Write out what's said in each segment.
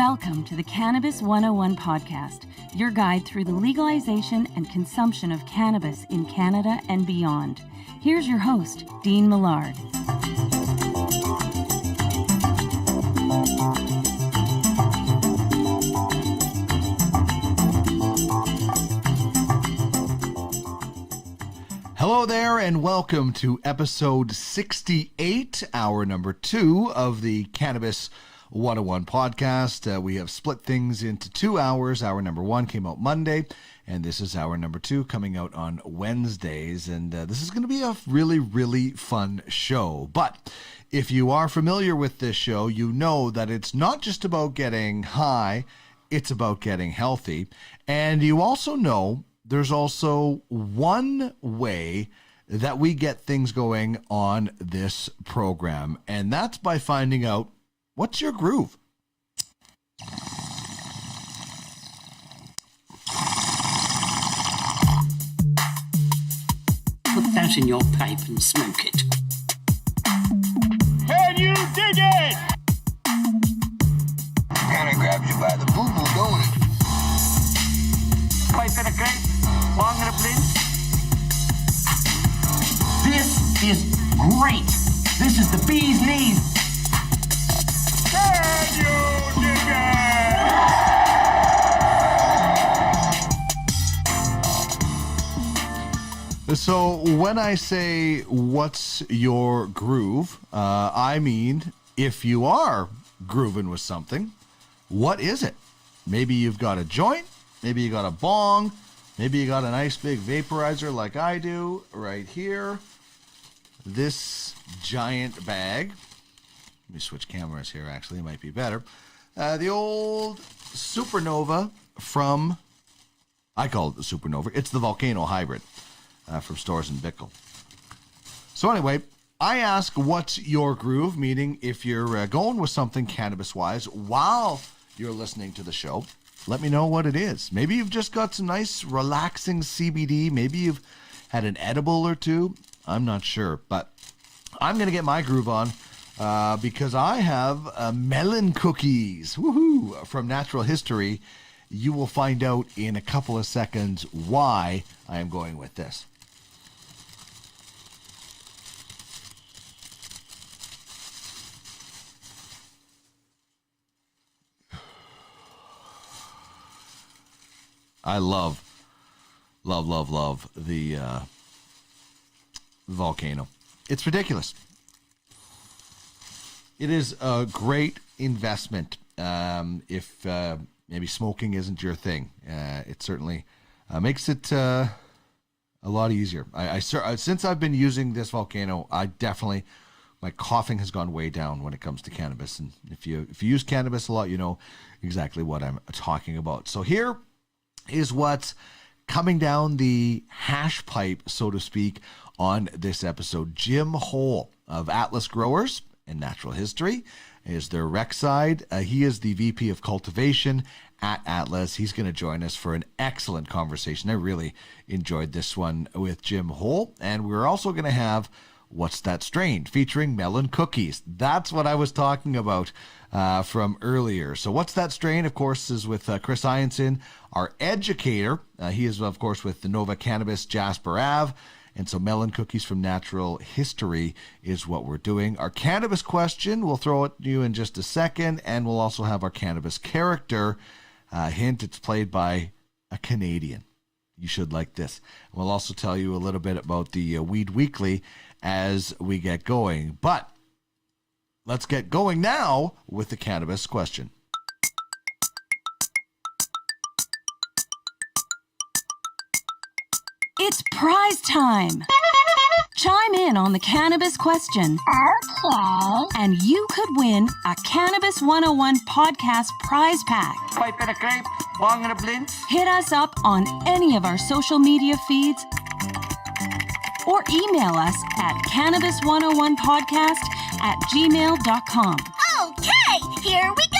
Welcome to the Cannabis 101 podcast, your guide through the legalization and consumption of cannabis in Canada and beyond. Here's your host, Dean Millard. Hello there and welcome to episode 68, hour number 2 of the Cannabis 101 podcast. We have split things into 2 hours. Hour number 1 came out Monday, and this is hour number 2 coming out on Wednesdays. And this is going to be a really, really fun show. But if you are familiar with this show, you know that it's not just about getting high, it's about getting healthy. And you also know there's also one way that we get things going on this program, and that's by finding out what's your groove. Put that in your pipe and smoke it. Can you dig it? Kinda grabs you by the boo-boo, don't it? Pipe in a crate, long in a blend. This is great. This is the bee's knees. Can you dig it? So when I say what's your groove, I mean if you are grooving with something, what is it? Maybe you've got a joint, maybe you got a bong, maybe you got a nice big vaporizer like I do right here. This giant bag. Let me switch cameras here, actually. It might be better. The old Supernova from, I call it the Supernova. It's the Volcano Hybrid from Stores and Bickle. So anyway, I ask what's your groove, meaning if you're going with something cannabis-wise while you're listening to the show, let me know what it is. Maybe you've just got some nice relaxing CBD. Maybe you've had an edible or two. I'm not sure, but I'm going to get my groove on because I have Melon cookies, woohoo, from Natural History. You will find out in a couple of seconds why I am going with this. I love the Volcano. It's ridiculous. It is a great investment if maybe smoking isn't your thing. It certainly makes it a lot easier. Since I've been using this Volcano, my coughing has gone way down when it comes to cannabis. And if you use cannabis a lot, you know exactly what I'm talking about. So here is what's coming down the hash pipe, so to speak, on this episode. Jim Hole of Atlas Growers and Natural History is their rec side. He is the VP of Cultivation at Atlas. He's going to join us for an excellent conversation. I really enjoyed this one with Jim Hole. And we're also going to have What's That Strain featuring Melon cookies. That's what I was talking about from earlier. So What's That Strain, of course, is with Chris Ianson, our educator. He is, of course, with the Nova Cannabis Jasper Ave. And so Melon cookies from Natural History is what we're doing. Our cannabis question, we'll throw it to you in just a second. And we'll also have our cannabis character. Hint, it's played by a Canadian. You should like this. We'll also tell you a little bit about the Weed Weekly as we get going. But let's get going now with the cannabis question. It's prize time. Chime in on the cannabis question. Okay. And you could win a Cannabis 101 podcast prize pack. Pipe in a crate, long in a blend. Hit us up on any of our social media feeds or email us at cannabis101podcast@gmail.com. Okay, here we go.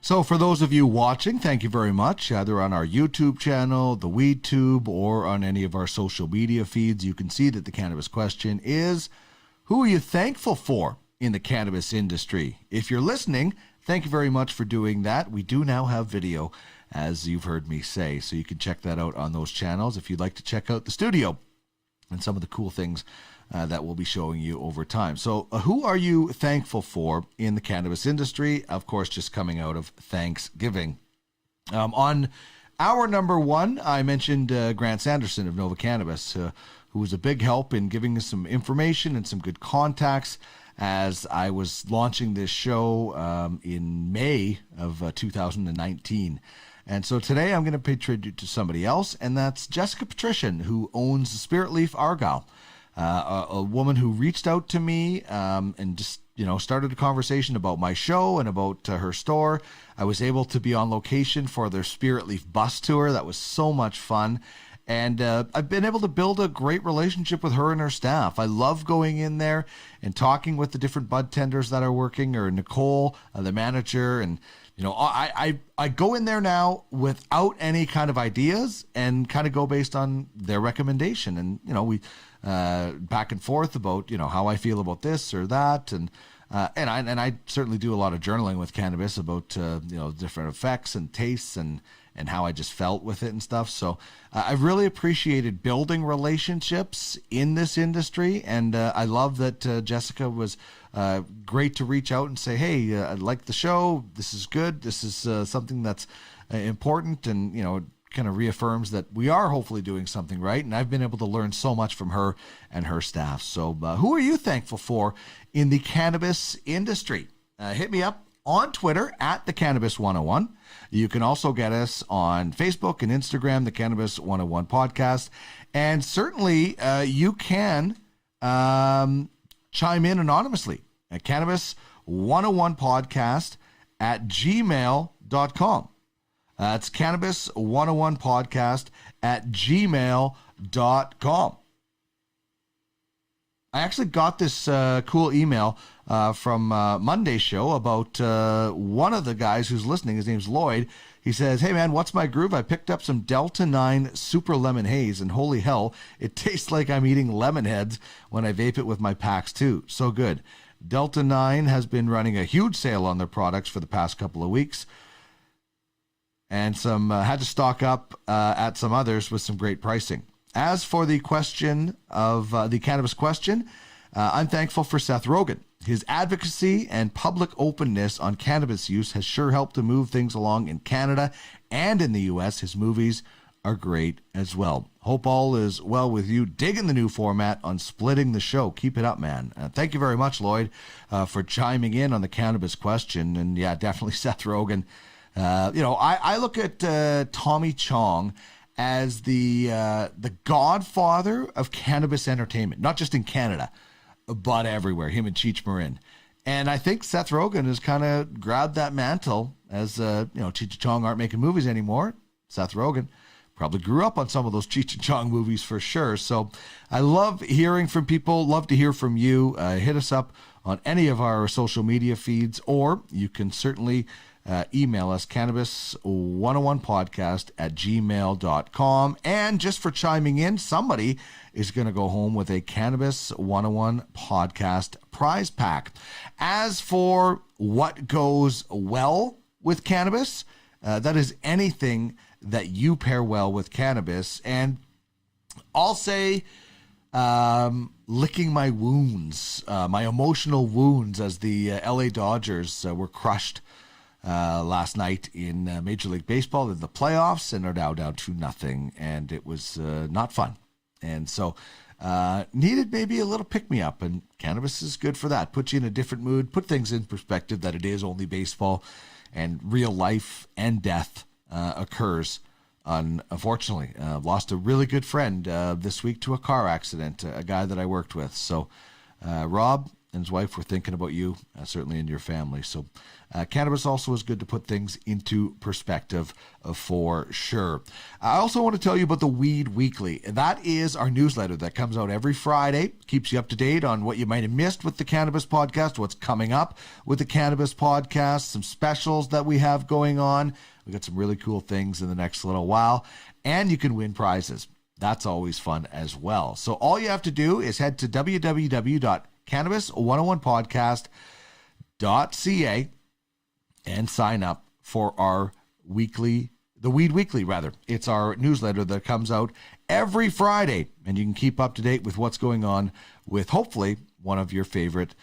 So for those of you watching, thank you very much. Either on our YouTube channel, the WeedTube, or on any of our social media feeds, you can see that the cannabis question is, who are you thankful for in the cannabis industry? If you're listening, thank you very much for doing that. We do now have video, as you've heard me say, so you can check that out on those channels if you'd like to check out the studio and some of the cool things that we'll be showing you over time. So who are you thankful for in the cannabis industry? Of course, just coming out of Thanksgiving. On hour number 1, I mentioned Grant Sanderson of Nova Cannabis, who was a big help in giving us some information and some good contacts as I was launching this show in May of 2019. And so today I'm going to pay tribute to somebody else, and that's Jessica Patrician, who owns Spirit Leaf Argyle. A woman who reached out to me and just, started a conversation about my show and about her store. I was able to be on location for their Spirit Leaf bus tour. That was so much fun. And I've been able to build a great relationship with her and her staff. I love going in there and talking with the different bud tenders that are working, or Nicole, the manager. And, I go in there now without any kind of ideas and kind of go based on their recommendation. And, we back and forth about, how I feel about this or that. And I certainly do a lot of journaling with cannabis about, different effects and tastes and how I just felt with it and stuff. So I've really appreciated building relationships in this industry. And I love that Jessica was great to reach out and say, hey, I like the show. This is good. This is something that's important. And, it kind of reaffirms that we are hopefully doing something right. And I've been able to learn so much from her and her staff. So who are you thankful for in the cannabis industry? Hit me up on Twitter at the Cannabis 101. You can also get us on Facebook and Instagram, the Cannabis 101 podcast. And certainly you can chime in anonymously at Cannabis 101 podcast at gmail.com. That's Cannabis 101 podcast at gmail.com. I actually got this cool email from Monday's show about one of the guys who's listening. His name's Lloyd. He says, hey, man, what's my groove? I picked up some Delta 9 Super Lemon Haze, and holy hell, it tastes like I'm eating lemon heads when I vape it with my packs, too. So good. Delta 9 has been running a huge sale on their products for the past couple of weeks, and some had to stock up at some others with some great pricing. As for the question of the cannabis question, I'm thankful for Seth Rogen. His advocacy and public openness on cannabis use has sure helped to move things along in Canada and in the U.S. His movies are great as well. Hope all is well with you. Digging the new format on splitting the show. Keep it up, man. Thank you very much, Lloyd, for chiming in on the cannabis question. And yeah, definitely Seth Rogen. I look at Tommy Chong as the godfather of cannabis entertainment, not just in Canada, but everywhere, him and Cheech Marin. And I think Seth Rogen has kind of grabbed that mantle as, Cheech and Chong aren't making movies anymore. Seth Rogen probably grew up on some of those Cheech and Chong movies for sure. So I love hearing from people, love to hear from you. Hit us up on any of our social media feeds, or you can certainly email us, cannabis101podcast at gmail.com. And just for chiming in, somebody is going to go home with a Cannabis 101 podcast prize pack. As for what goes well with cannabis, that is anything that you pair well with cannabis. And I'll say licking my wounds, my emotional wounds, as the LA Dodgers were crushed last night in Major League Baseball in the playoffs and are now down 2-0, and it was not fun. And so needed maybe a little pick-me-up, and cannabis is good for that. Put you in a different mood, put things in perspective that it is only baseball, and real life and death occurs. Unfortunately, lost a really good friend this week to a car accident, a guy that I worked with. So, Rob, and his wife were thinking about you, certainly in your family. So cannabis also is good to put things into perspective for sure. I also want to tell you about the Weed Weekly. That is our newsletter that comes out every Friday, keeps you up to date on what you might have missed with the Cannabis Podcast, what's coming up with the Cannabis Podcast, some specials that we have going on. We got some really cool things in the next little while, and you can win prizes. That's always fun as well. So all you have to do is head to www.cannabis101podcast.ca and sign up for our weekly, the Weed Weekly rather. It's our newsletter that comes out every Friday, and you can keep up to date with what's going on with hopefully one of your favorite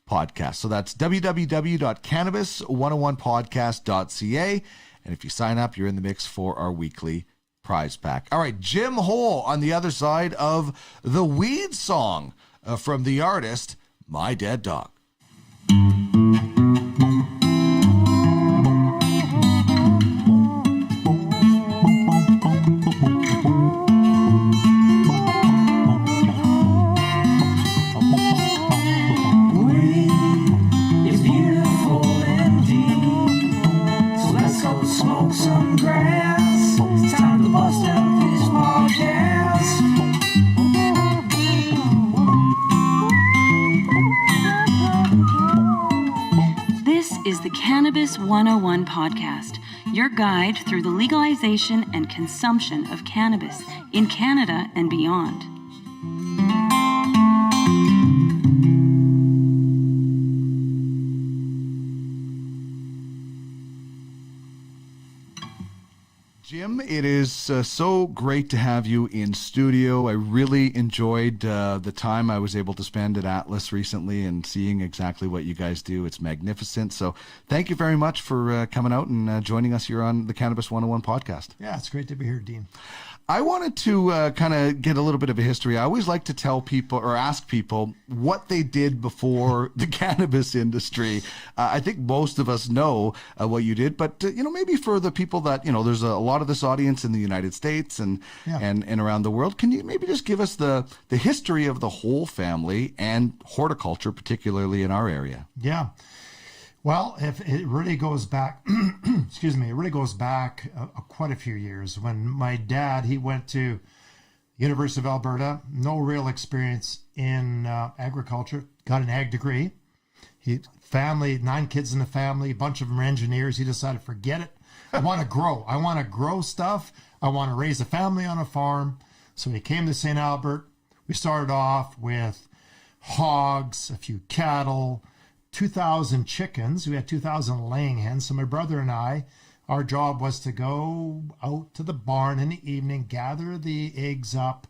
podcasts. So that's www.cannabis101podcast.ca. And if you sign up, you're in the mix for our weekly prize pack. All right, Jim Hole on the other side of the Weed song from the artist My Dead Dog. Is the Cannabis 101 podcast, your guide through the legalization and consumption of cannabis in Canada and beyond. Jim, it is so great to have you in studio. I really enjoyed the time I was able to spend at Atlas recently and seeing exactly what you guys do. It's magnificent. So thank you very much for coming out and joining us here on the Cannabis 101 podcast. Yeah, it's great to be here, Dean. I wanted to kind of get a little bit of a history. I always like to tell people or ask people what they did before the cannabis industry. I think most of us know what you did, but maybe for the people that, there's a lot of this audience in the United States and around the world. Can you maybe just give us the history of the whole family and horticulture, particularly in our area? Yeah. Well, if it really goes back, excuse me, it really goes back quite a few years. When my dad, he went to University of Alberta, no real experience in agriculture, got an ag degree. Family, 9 kids in the family, a bunch of them are engineers. He decided, forget it. I want to grow. I want to grow stuff. I want to raise a family on a farm. So he came to St. Albert. We started off with hogs, a few cattle, 2,000 chickens. We had 2,000 laying hens. So my brother and I, our job was to go out to the barn in the evening, gather the eggs up,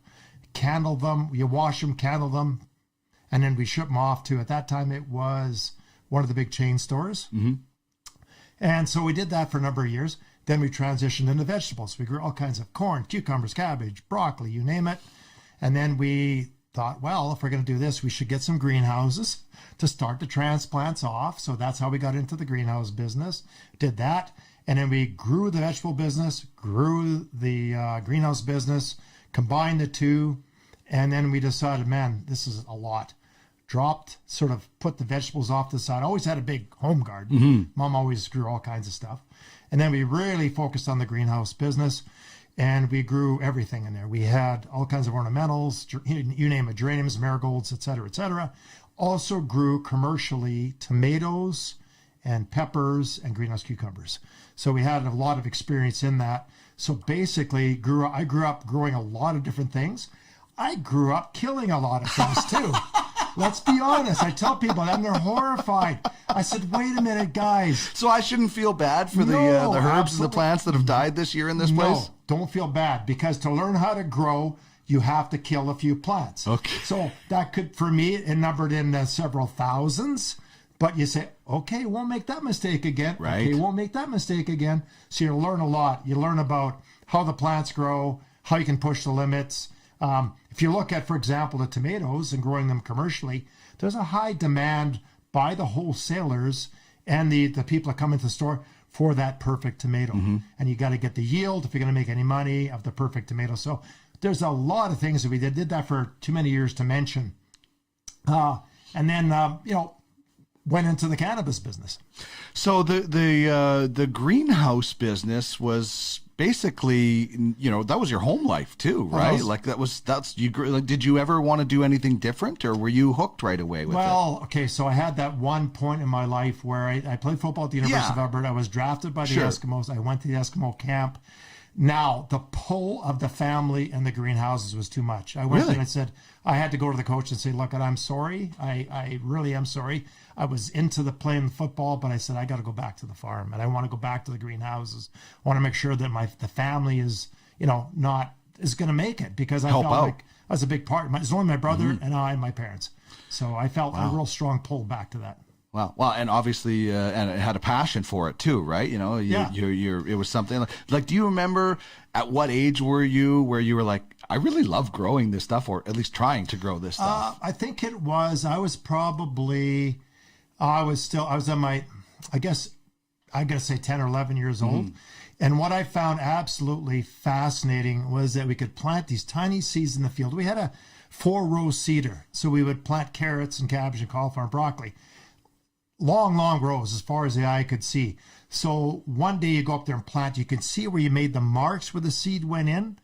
candle them. You wash them, candle them, and then we ship them off to, at that time, it was one of the big chain stores. Mm-hmm. And so we did that for a number of years. Then we transitioned into vegetables. We grew all kinds of corn, cucumbers, cabbage, broccoli, you name it. And then we thought, well, if we're going to do this, we should get some greenhouses to start the transplants off. So that's how we got into the greenhouse business. Did that. And then we grew the vegetable business, grew the greenhouse business, combined the two. And then we decided, man, this is a lot. Dropped, sort of put the vegetables off to the side. Always had a big home garden. Mm-hmm. Mom always grew all kinds of stuff. And then we really focused on the greenhouse business. And we grew everything in there. We had all kinds of ornamentals, you name it, geraniums, marigolds, et cetera, et cetera. Also grew commercially tomatoes and peppers and greenhouse cucumbers. So we had a lot of experience in that. So basically, I grew up growing a lot of different things. I grew up killing a lot of things too. Let's be honest. I tell people that and they're horrified. I said, wait a minute, guys. So I shouldn't feel bad for the herbs absolutely. And the plants that have died this year in this place? No, don't feel bad, because to learn how to grow, you have to kill a few plants. Okay. So that could, for me, it numbered in several thousands. But you say, okay, won't make that mistake again. Right. Okay, won't make that mistake again. So you learn a lot. You learn about how the plants grow, how you can push the limits. If you look at, for example, the tomatoes and growing them commercially, there's a high demand by the wholesalers and the people that come into the store for that perfect tomato. Mm-hmm. And you got to get the yield if you're going to make any money of the perfect tomato. So there's a lot of things that we did that for too many years to mention. and then went into the cannabis business. So the greenhouse business was basically, that was your home life too, right? Did you ever want to do anything different, or were you hooked right away with it? Well, okay, so I had that one point in my life where I played football at the University of Alberta. I was drafted by the Eskimos. I went to the Eskimo camp. Now, the pull of the family and the greenhouses was too much. I went there and I said, I had to go to the coach and say, look, I'm sorry. I really am sorry. I was into playing football, but I said, I got to go back to the farm, and I want to go back to the greenhouses. I want to make sure that the family is, is going to make it, because I felt like I was a big part. It's only my brother and I and my parents. So I felt a real strong pull back to that. Wow. Well, and obviously, and it had a passion for it too, right? It was something like, do you remember at what age were you where you were like, I really love growing this stuff, or at least trying to grow this stuff? I think I was in my, I guess I got to say 10 or 11 years old. And what I found absolutely fascinating was that we could plant these tiny seeds in the field. We had a 4-row seeder. So we would plant carrots and cabbage and cauliflower and broccoli. Long rows as far as the eye could see. So one day you go up there and plant, you can see where you made the marks where the seed went in.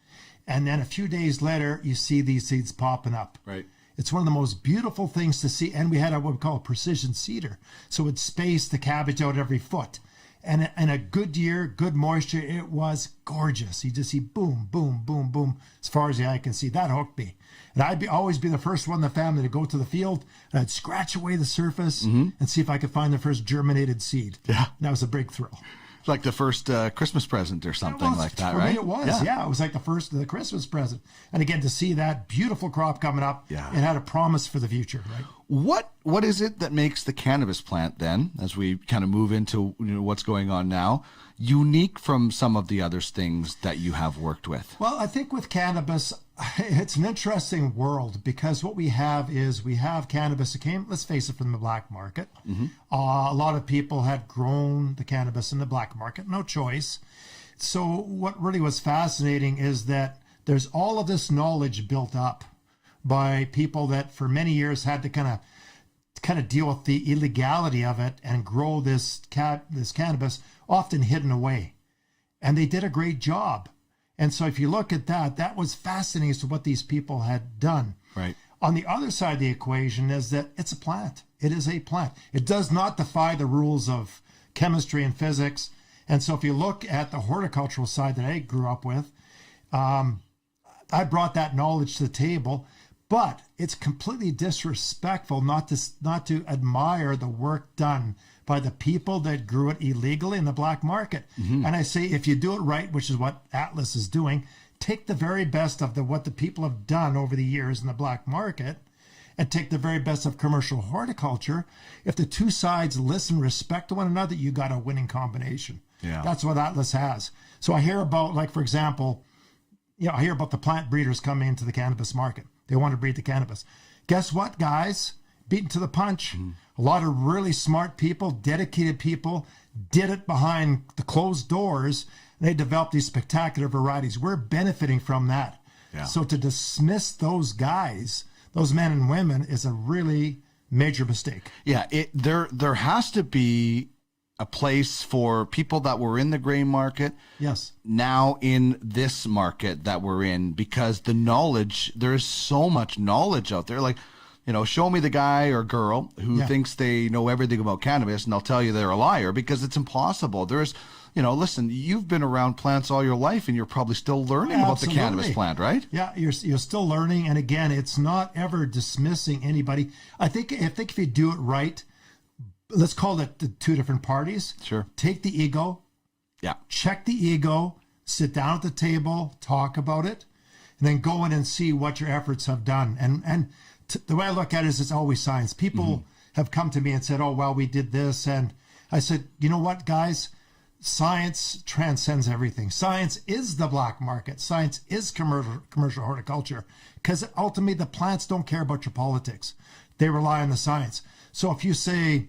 And then a few days later, you see these seeds popping up. Right. It's one of the most beautiful things to see. And we had what we call a precision seeder. So it spaced the cabbage out every foot. And in a good year, good moisture, it was gorgeous. You just see boom, boom, boom, boom, as far as the eye can see. That hooked me. And I'd always be the first one in the family to go to the field, and I'd scratch away the surface and see if I could find the first germinated seed. Yeah. And that was a big thrill. Like the first Christmas present or something like that, for right? Me it was, yeah. It was like the Christmas present. And again, to see that beautiful crop coming up, it had a promise for the future, right? What is it that makes the cannabis plant then, as we kind of move into what's going on now, unique from some of the other things that you have worked with? Well, I think with cannabis, it's an interesting world, because what we have cannabis that came, let's face it, from the black market. A lot of people had grown the cannabis in the black market, no choice. So what really was fascinating is that there's all of this knowledge built up by people that for many years had to kind of deal with the illegality of it and grow this cannabis, often hidden away. And they did a great job. And so if you look at that was fascinating as to what these people had done. Right. On the other side of the equation is that it's a plant. It is a plant. It does not defy the rules of chemistry and physics. And so if you look at the horticultural side that I grew up with, I brought that knowledge to the table. But it's completely disrespectful not to admire the work done by the people that grew it illegally in the black market. And I say, if you do it right, which is what Atlas is doing, take the very best of what the people have done over the years in the black market, and take the very best of commercial horticulture. If the two sides listen, respect to one another, you got a winning combination. Yeah. That's what Atlas has. So I hear about, like, for example, I hear about the plant breeders coming into the cannabis market. They want to breed the cannabis. Guess what, guys? Beaten to the punch. A lot of really smart people, dedicated people, did it behind the closed doors, and they developed these spectacular varieties. We're benefiting from that. Yeah. So to dismiss those guys, those men and women, is a really major mistake. Yeah, there has to be a place for people that were in the gray market. Yes. Now in this market that we're in, because the knowledge, there's so much knowledge out there. Like, show me the guy or girl who thinks they know everything about cannabis, and they'll tell you they're a liar, because it's impossible. There's, listen, you've been around plants all your life, and you're probably still learning about the cannabis plant, right? Yeah, you're still learning. And again, it's not ever dismissing anybody. I think if you do it right, let's call it the two different parties. Sure. Take the ego. Yeah. Check the ego. Sit down at the table. Talk about it. And then go in and see what your efforts have done. And the way I look at it is it's always science. People have come to me and said, oh, well, we did this. And I said, you know what, guys? Science transcends everything. Science is the black market. Science is commercial horticulture. Because ultimately, the plants don't care about your politics. They rely on the science. So if you say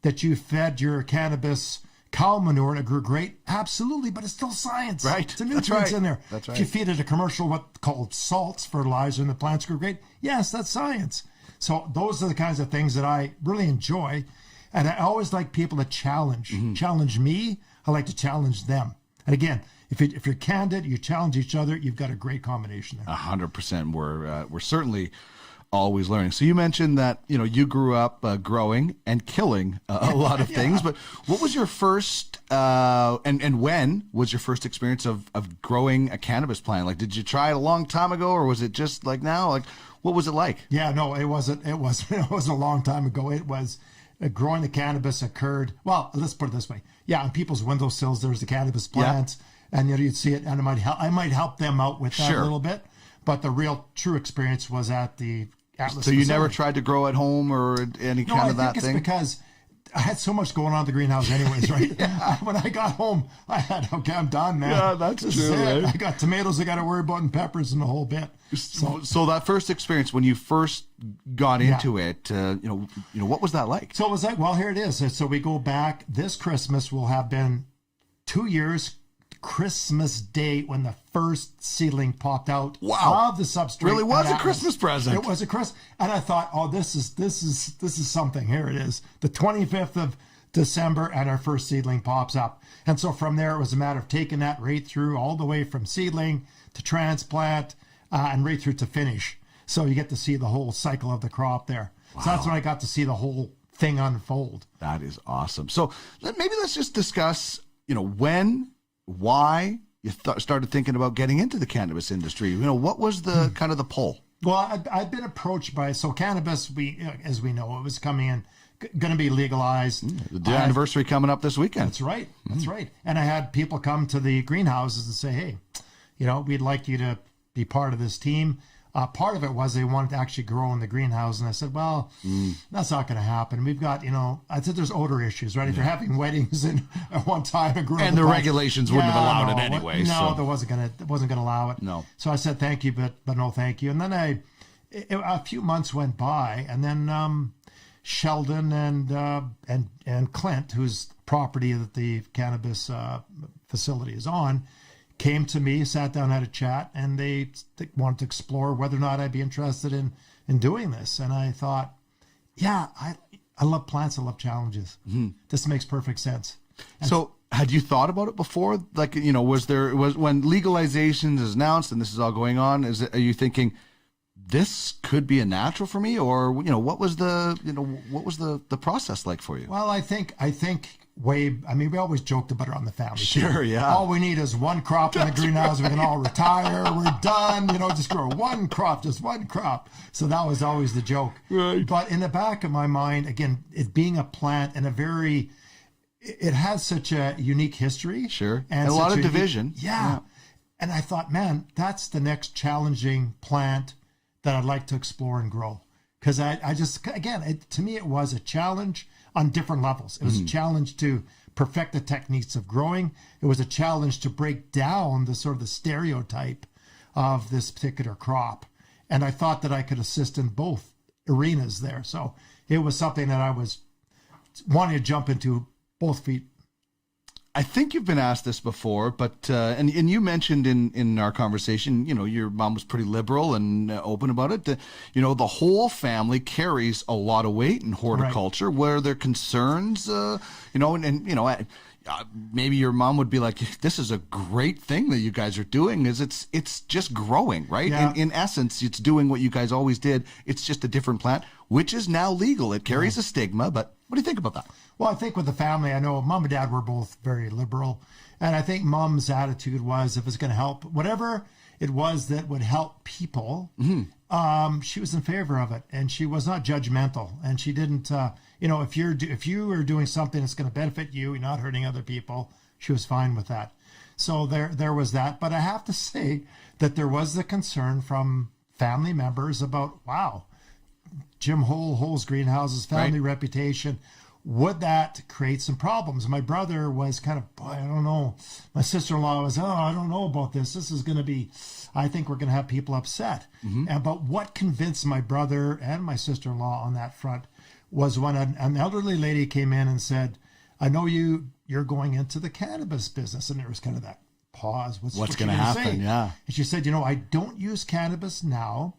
that you fed your cannabis cow manure and it grew great, absolutely, but it's still science. Right. It's a nutrients in there. That's right. If you feed it a commercial, called salts fertilizer, and the plants grew great, yes, that's science. So those are the kinds of things that I really enjoy. And I always like people to challenge me. I like to challenge them. And again, if you're candid, you challenge each other, you've got a great combination there. 100%. We're certainly always learning. So you mentioned that, you grew up growing and killing a lot of things, but what was your first, and when was your first experience of growing a cannabis plant? Like, did you try it a long time ago, or was it just like now? Like, what was it like? Yeah, no, it wasn't a long time ago. It was growing the cannabis occurred. Well, let's put it this way. Yeah, on people's windowsills, there's the cannabis plants, and you'd see it, and I might help them out with that a little bit. But the real true experience was at the Atlas So you facility. never tried to grow at home or any kind of that thing? No, I think it's because I had so much going on in the greenhouse anyways, right? When I got home, okay, I'm done, man. Yeah, that's This true, is it. right? I got tomatoes I got to worry about and peppers and the whole bit. So that first experience when you first got into it, what was that like? So it was like, well, here it is. So we go back. This Christmas will have been 2 years, Christmas Day, when the first seedling popped out of the substrate. Really was a Atlas. Christmas present. It was a Christmas, and I thought, oh, this is something. Here it is, the 25th of December, and our first seedling pops up. And so from there, it was a matter of taking that right through, all the way from seedling to transplant, and right through to finish. So you get to see the whole cycle of the crop there. Wow. So that's when I got to see the whole thing unfold. That is awesome. So maybe let's just discuss, when, why you started thinking about getting into the cannabis industry. What was the kind of the pull? Well, I've been approached by, so cannabis, as we know, it was coming in, going to be legalized. The anniversary coming up this weekend. That's right. That's right. And I had people come to the greenhouses and say, hey, we'd like you to be part of this team. Part of it was they wanted to actually grow in the greenhouse. And I said, well, that's not going to happen. We've got, I said there's odor issues, right? If you're having weddings at one time and the regulations wouldn't have allowed it anyway. No, it wasn't going to allow it. No. So I said, thank you, but no thank you. And then a few months went by, and then Sheldon and Clint, whose property that the cannabis facility is on, came to me, sat down, had a chat, and they wanted to explore whether or not I'd be interested in doing this. And I thought, yeah, I love plants. I love challenges. This makes perfect sense. So had you thought about it before? Like, was when legalization is announced and this is all going on, are you thinking this could be a natural for me? Or, what was the process like for you? Well, I think we always joked about it on the family. Sure, yeah. All we need is one crop in the greenhouse. We can all retire. We're done. Just grow one crop, just one crop. So that was always the joke. Right. But in the back of my mind, again, it being a plant and it has such a unique history. Sure. And a lot of division. Yeah. And I thought, man, that's the next challenging plant that I'd like to explore and grow. Because I just, again, to me, it was a challenge on different levels. It was a challenge to perfect the techniques of growing. It was a challenge to break down the sort of the stereotype of this particular crop. And I thought that I could assist in both arenas there. So it was something that I was wanting to jump into both feet. I think you've been asked this before, but and you mentioned in our conversation, your mom was pretty liberal and open about it. The whole family carries a lot of weight in horticulture. Right. Were there concerns? Maybe your mom would be like, "This is a great thing that you guys are doing. It's just growing, right? Yeah. In essence, it's doing what you guys always did. It's just a different plant, which is now legal. It carries a stigma, but what do you think about that?" Well, I think with the family, I know mom and dad were both very liberal. And I think mom's attitude was if it's going to help, whatever it was that would help people, she was in favor of it. And she was not judgmental. And she didn't, if you are doing something that's going to benefit you, you're not hurting other people, she was fine with that. So there was that. But I have to say that there was the concern from family members about, wow, Jim Hole's greenhouses, family reputation. Would that create some problems? My brother was kind of, boy, I don't know. My sister-in-law was, I don't know about this. This is going to be, I think we're going to have people upset. But what convinced my brother and my sister-in-law on that front was when an elderly lady came in and said, I know you're going into the cannabis business. And there was kind of that pause. What's going to happen? say? Yeah. And she said, I don't use cannabis now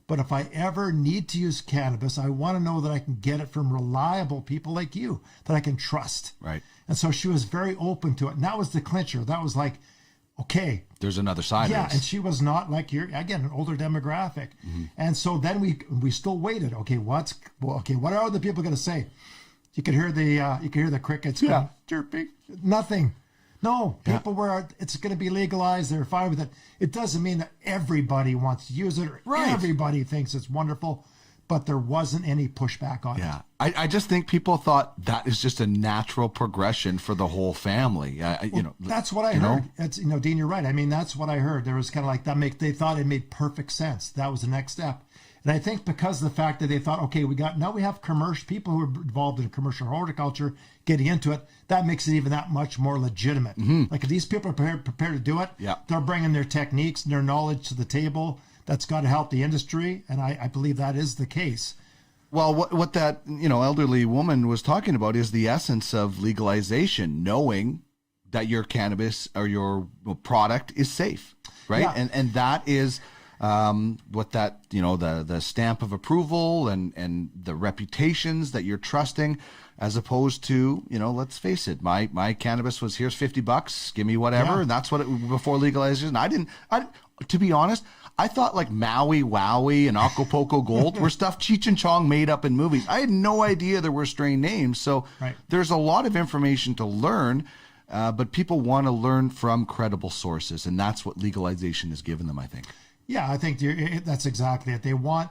But if I ever need to use cannabis, I want to know that I can get it from reliable people like you that I can trust. Right. And so she was very open to it. And that was the clincher. That was like, okay. There's another side Yeah, of this. and she was not like again, an older demographic. And so then we still waited. Okay, what are other people going to say? You could hear the crickets going, chirping. Nothing. No, people were, it's going to be legalized. They're fine with it. It doesn't mean that everybody wants to use it or everybody thinks it's wonderful, but there wasn't any pushback on it. Yeah. I just think people thought that is just a natural progression for the whole family. That's what I heard. It's, Dean, you're right. I mean, that's what I heard. There was kind of like they thought it made perfect sense. That was the next step. And I think because of the fact that they thought, okay, now we have commercial people who are involved in commercial horticulture getting into it, that makes it even that much more legitimate. Like if these people are prepared to do it, they're bringing their techniques and their knowledge to the table. That's got to help the industry, and I believe that is the case. Well, what that elderly woman was talking about is the essence of legalization, knowing that your cannabis or your product is safe, right? Yeah. And that is what that the stamp of approval and the reputations that you're trusting, as opposed to let's face it, my cannabis was here's $50, give me whatever, and that's what it before legalization. I to be honest, I thought like Maui Wowie and Acapulco Gold were stuff Cheech and Chong made up in movies. I had no idea there were strain names. So there's a lot of information to learn, but people want to learn from credible sources, and that's what legalization has given them, I think. Yeah, I think that's exactly it. They want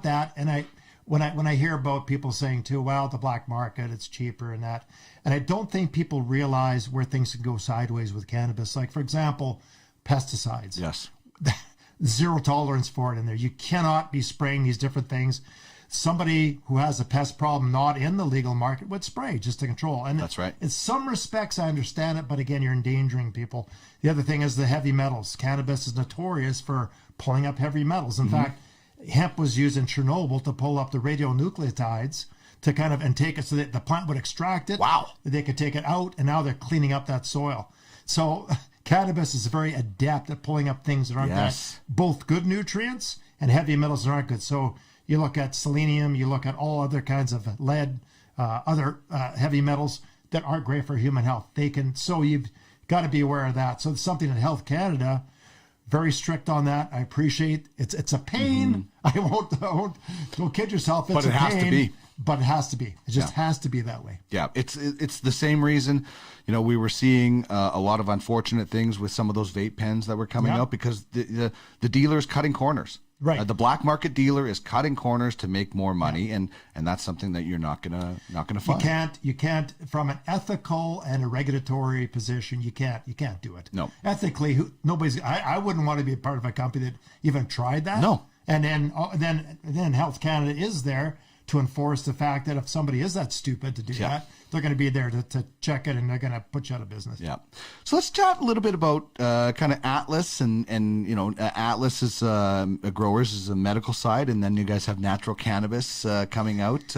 that, and when I hear about people saying too, well, the black market, it's cheaper and that, and I don't think people realize where things can go sideways with cannabis. Like for example, pesticides. Yes. Zero tolerance for it in there. You cannot be spraying these different things. Somebody who has a pest problem not in the legal market would spray just to control. And that's right. In some respects, I understand it, but again, you're endangering people. The other thing is the heavy metals. Cannabis is notorious for pulling up heavy metals. In fact, hemp was used in Chernobyl to pull up the radionuclides to kind of and take it so that the plant would extract it. Wow. They could take it out, and now they're cleaning up that soil. So cannabis is very adept at pulling up things that aren't both good nutrients and heavy metals that aren't good. So you look at selenium, you look at all other kinds of lead, other heavy metals that aren't great for human health. So you've got to be aware of that. So it's something that Health Canada, very strict on that. I appreciate it's a pain. I won't don't kid yourself. It's but it has to be. But it has to be. It just has to be that way. Yeah, it's the same reason. We were seeing a lot of unfortunate things with some of those vape pens that were coming out because the dealer is cutting corners. Right. The black market dealer is cutting corners to make more money, and that's something that you're not gonna find. You can't from an ethical and a regulatory position. You can't do it. No. Ethically, I wouldn't want to be a part of a company that even tried that. No. And then Health Canada is there to enforce the fact that if somebody is that stupid to do that, they're going to be there to check it, and they're going to put you out of business. Yeah. So let's chat a little bit about kind of Atlas and Atlas is growers is a medical side, and then you guys have natural cannabis coming out.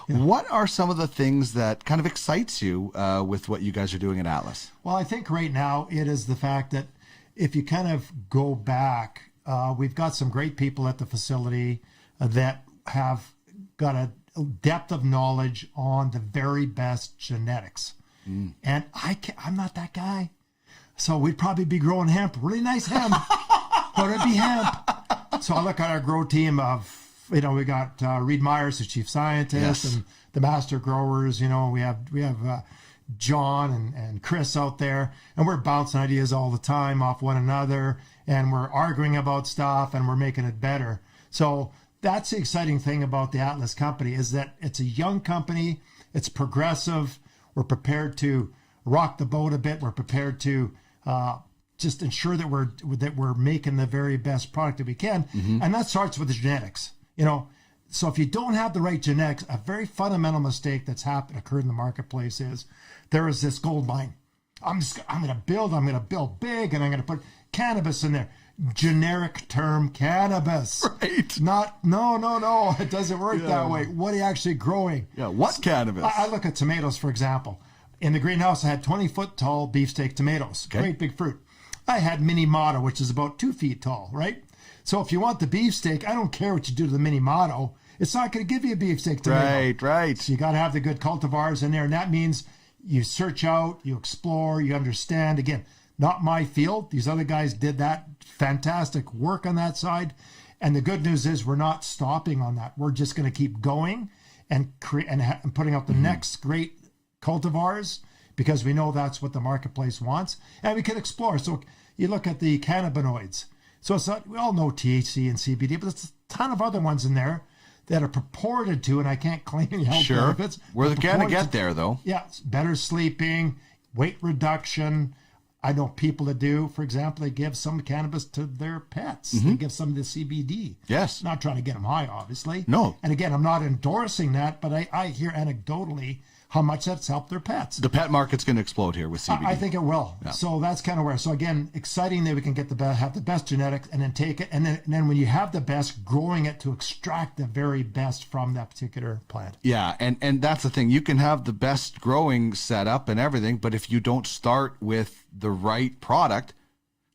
What are some of the things that kind of excites you with what you guys are doing at Atlas? Well, I think right now it is the fact that if you kind of go back, we've got some great people at the facility that have got a depth of knowledge on the very best genetics. And I'm not that guy. So we'd probably be growing hemp, really nice hemp, but it'd be hemp. So I look at our grow team of, we got Reed Myers, the chief scientist, and the master growers. We have John and Chris out there, and we're bouncing ideas all the time off one another, and we're arguing about stuff, and we're making it better. So that's the exciting thing about the Atlas company, is that it's a young company. It's progressive. We're prepared to rock the boat a bit. We're prepared to just ensure that we're making the very best product that we can. And that starts with the genetics. So if you don't have the right genetics, a very fundamental mistake that's occurred in the marketplace is there is this gold mine. I'm going to build big, and I'm going to put cannabis in there. Generic term cannabis. Right. No. It doesn't work that way. What are you actually growing? Yeah, what cannabis? I look at tomatoes, for example. In the greenhouse, I had 20-foot tall beefsteak tomatoes. Okay. Great big fruit. I had mini mata, which is about 2 feet tall, right? So if you want the beefsteak, I don't care what you do to the mini motto. It's not going to give you a beefsteak tomato. Right. So you got to have the good cultivars in there. And that means you search out, you explore, you understand. Again, not my field. These other guys did that fantastic work on that side. And the good news is we're not stopping on that. We're just going to keep going and putting out the next great cultivars, because we know that's what the marketplace wants. And we can explore. So you look at the cannabinoids. So it's not, we all know THC and CBD, but there's a ton of other ones in there that are purported to, and I can't claim any health benefits. We're going to get there, though. Yeah, better sleeping, weight reduction. I know people that do, for example, they give some cannabis to their pets. They give some of the CBD. Yes. Not trying to get them high, obviously. No. And again, I'm not endorsing that, but I hear anecdotally how much that's helped their pets. The pet market's going to explode here with CBD. I think it will. Yeah. So that's kind of where. So again, exciting that we can get have the best genetics and then take it, and then when you have the best, growing it to extract the very best from that particular plant. Yeah, and that's the thing. You can have the best growing setup and everything, but if you don't start with the right product,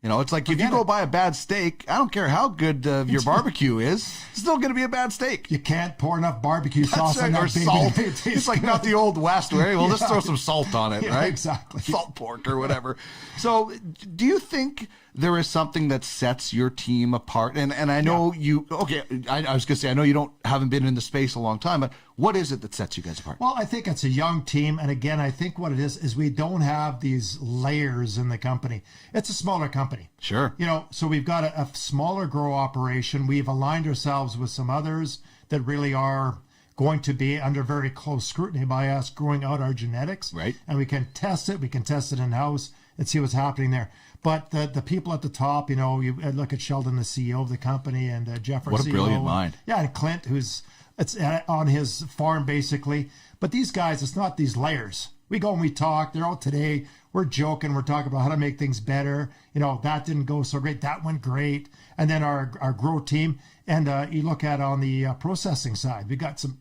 it's like if you go buy a bad steak, I don't care how good your barbecue is, it's still going to be a bad steak. You can't pour enough barbecue sauce on that, or salt. It's like not the old West way. Well, let's throw some salt on it, right? Exactly. Salt pork or whatever. So do you think there is something that sets your team apart? And I know you, I was going to say, I know haven't been in the space a long time, but what is it that sets you guys apart? Well, I think it's a young team. And again, I think what it is we don't have these layers in the company. It's a smaller company. Sure. So we've got a smaller grow operation. We've aligned ourselves with some others that really are going to be under very close scrutiny by us growing out our genetics. Right. And we can test it. We can test it in-house and see what's happening there. But the people at the top, you look at Sheldon, the CEO of the company, and Jeff, our what a CEO, brilliant mind. Yeah, and Clint, it's on his farm basically. But these guys, it's not these layers. We go and we talk. They're out today. We're joking. We're talking about how to make things better. That didn't go so great. That went great. And then our grow team. And you look at on the processing side, we got some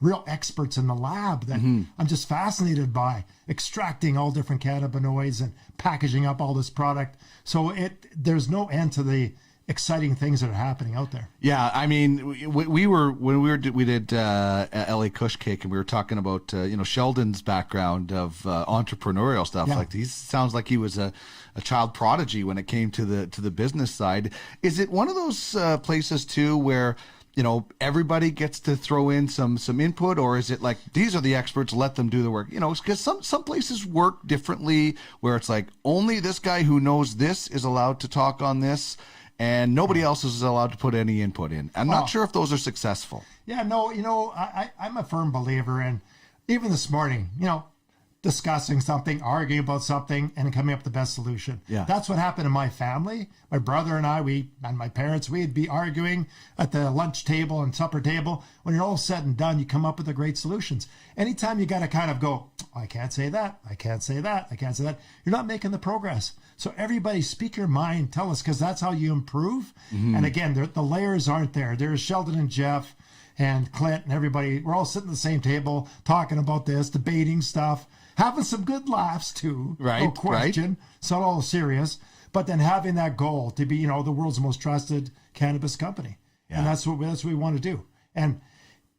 real experts in the lab that I'm just fascinated by, extracting all different cannabinoids and packaging up all this product. So there's no end to the exciting things that are happening out there. Yeah, I mean, we did LA Kush Cake, and we were talking about Sheldon's background of entrepreneurial stuff. Yeah. Like he sounds like he was a child prodigy when it came to the business side. Is it one of those places too where everybody gets to throw in some input, or is it like these are the experts, let them do the work? Because some places work differently, where it's like only this guy who knows this is allowed to talk on this, and nobody else is allowed to put any input in. I'm not sure if those are successful. Yeah, no, I'm a firm believer in, even this morning, discussing something, arguing about something, and coming up with the best solution. Yeah. That's what happened in my family. My brother and I, and my parents, we'd be arguing at the lunch table and supper table. When you're all said and done, you come up with the great solutions. Anytime you got to kind of go, I can't say that, I can't say that, I can't say that, you're not making the progress. So everybody speak your mind, tell us, because that's how you improve. And again, the layers aren't there. There's Sheldon and Jeff and Clint and everybody. We're all sitting at the same table talking about this, debating stuff, having some good laughs too. Right, no question. right. It's not all serious. But then having that goal to be, the world's most trusted cannabis company. Yeah. And that's what we want to do. And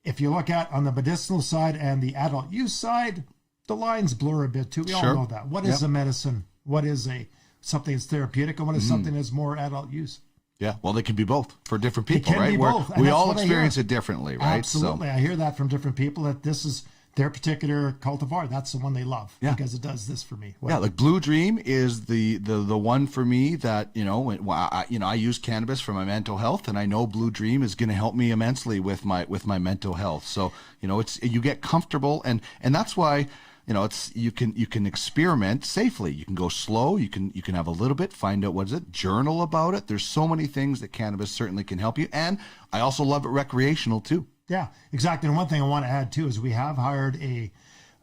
if you look at on the medicinal side and the adult use side, the lines blur a bit too. We all know that. What is a medicine? What is something that's therapeutic, and what is something that's more adult use? Yeah, well, they can be both for different people, right? Be both. We all experience it differently, right? Absolutely. I hear that from different people, that this is their particular cultivar. That's the one they love because it does this for me. Yeah, like Blue Dream is the one for me that, I use cannabis for my mental health, and I know Blue Dream is going to help me immensely with my mental health. So, you get comfortable, and that's why, you can experiment safely. You can go slow. You can have a little bit, find out what is it, journal about it. There's so many things that cannabis certainly can help you, and I also love it recreational too. Yeah, exactly. And one thing I want to add too is we have hired a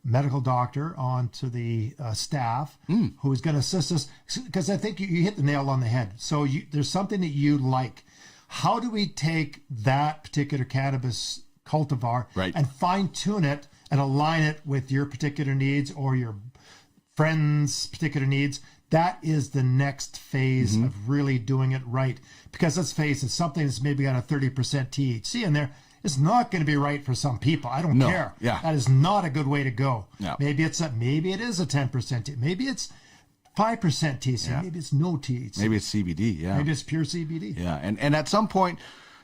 medical doctor onto the staff who is going to assist us, because I think you hit the nail on the head. So there's something that you like. How do we take that particular cannabis cultivar and fine tune it and align it with your particular needs or your friends' particular needs That is the next phase of really doing it right. Because let's face it, something that's maybe got a 30% THC in there is not going to be right for some people. I don't care. Yeah. That is not a good way to go. No. Maybe it is a 10%. Maybe it's 5% THC. Yeah. Maybe it's no THC. Maybe it's CBD. Yeah. Maybe it's pure CBD. Yeah. And at some point,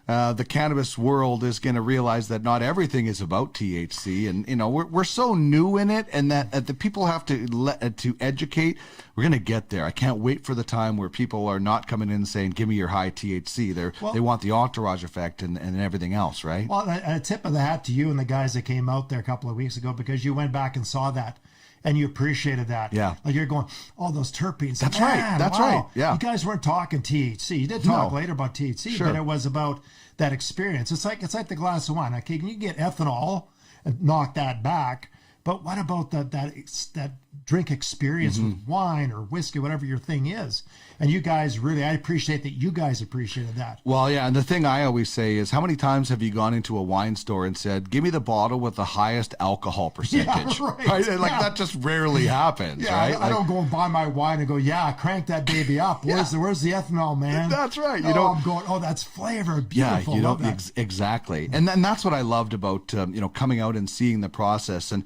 the cannabis world is going to realize that not everything is about THC, and we're so new in it, and that the people have to educate. We're going to get there. I can't wait for the time where people are not coming in and saying, "Give me your high THC." They want the entourage effect and everything else, right? Well, a tip of the hat to you and the guys that came out there a couple of weeks ago, because you went back and saw that. And you appreciated that. Yeah. Like you're going, oh, those terpenes. That's Man, right. That's wow. right. Yeah. You guys weren't talking THC. You did talk later about THC, Sure. but it was about that experience. It's like the glass of wine. Okay, can you get ethanol and knock that back? But what about that drink experience with wine or whiskey, whatever your thing is? And you guys I appreciate that you guys appreciated that. Well, yeah, and the thing I always say is, how many times have you gone into a wine store and said, "Give me the bottle with the highest alcohol percentage"? Yeah, right. And, that just rarely happens, Yeah, right? I don't go and buy my wine and go, yeah, crank that baby up. Where's the ethanol, man? That's right. I'm going, oh, that's flavor. Beautiful. Yeah, Love that. Exactly. And then that's what I loved about coming out and seeing the process. And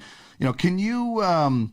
can you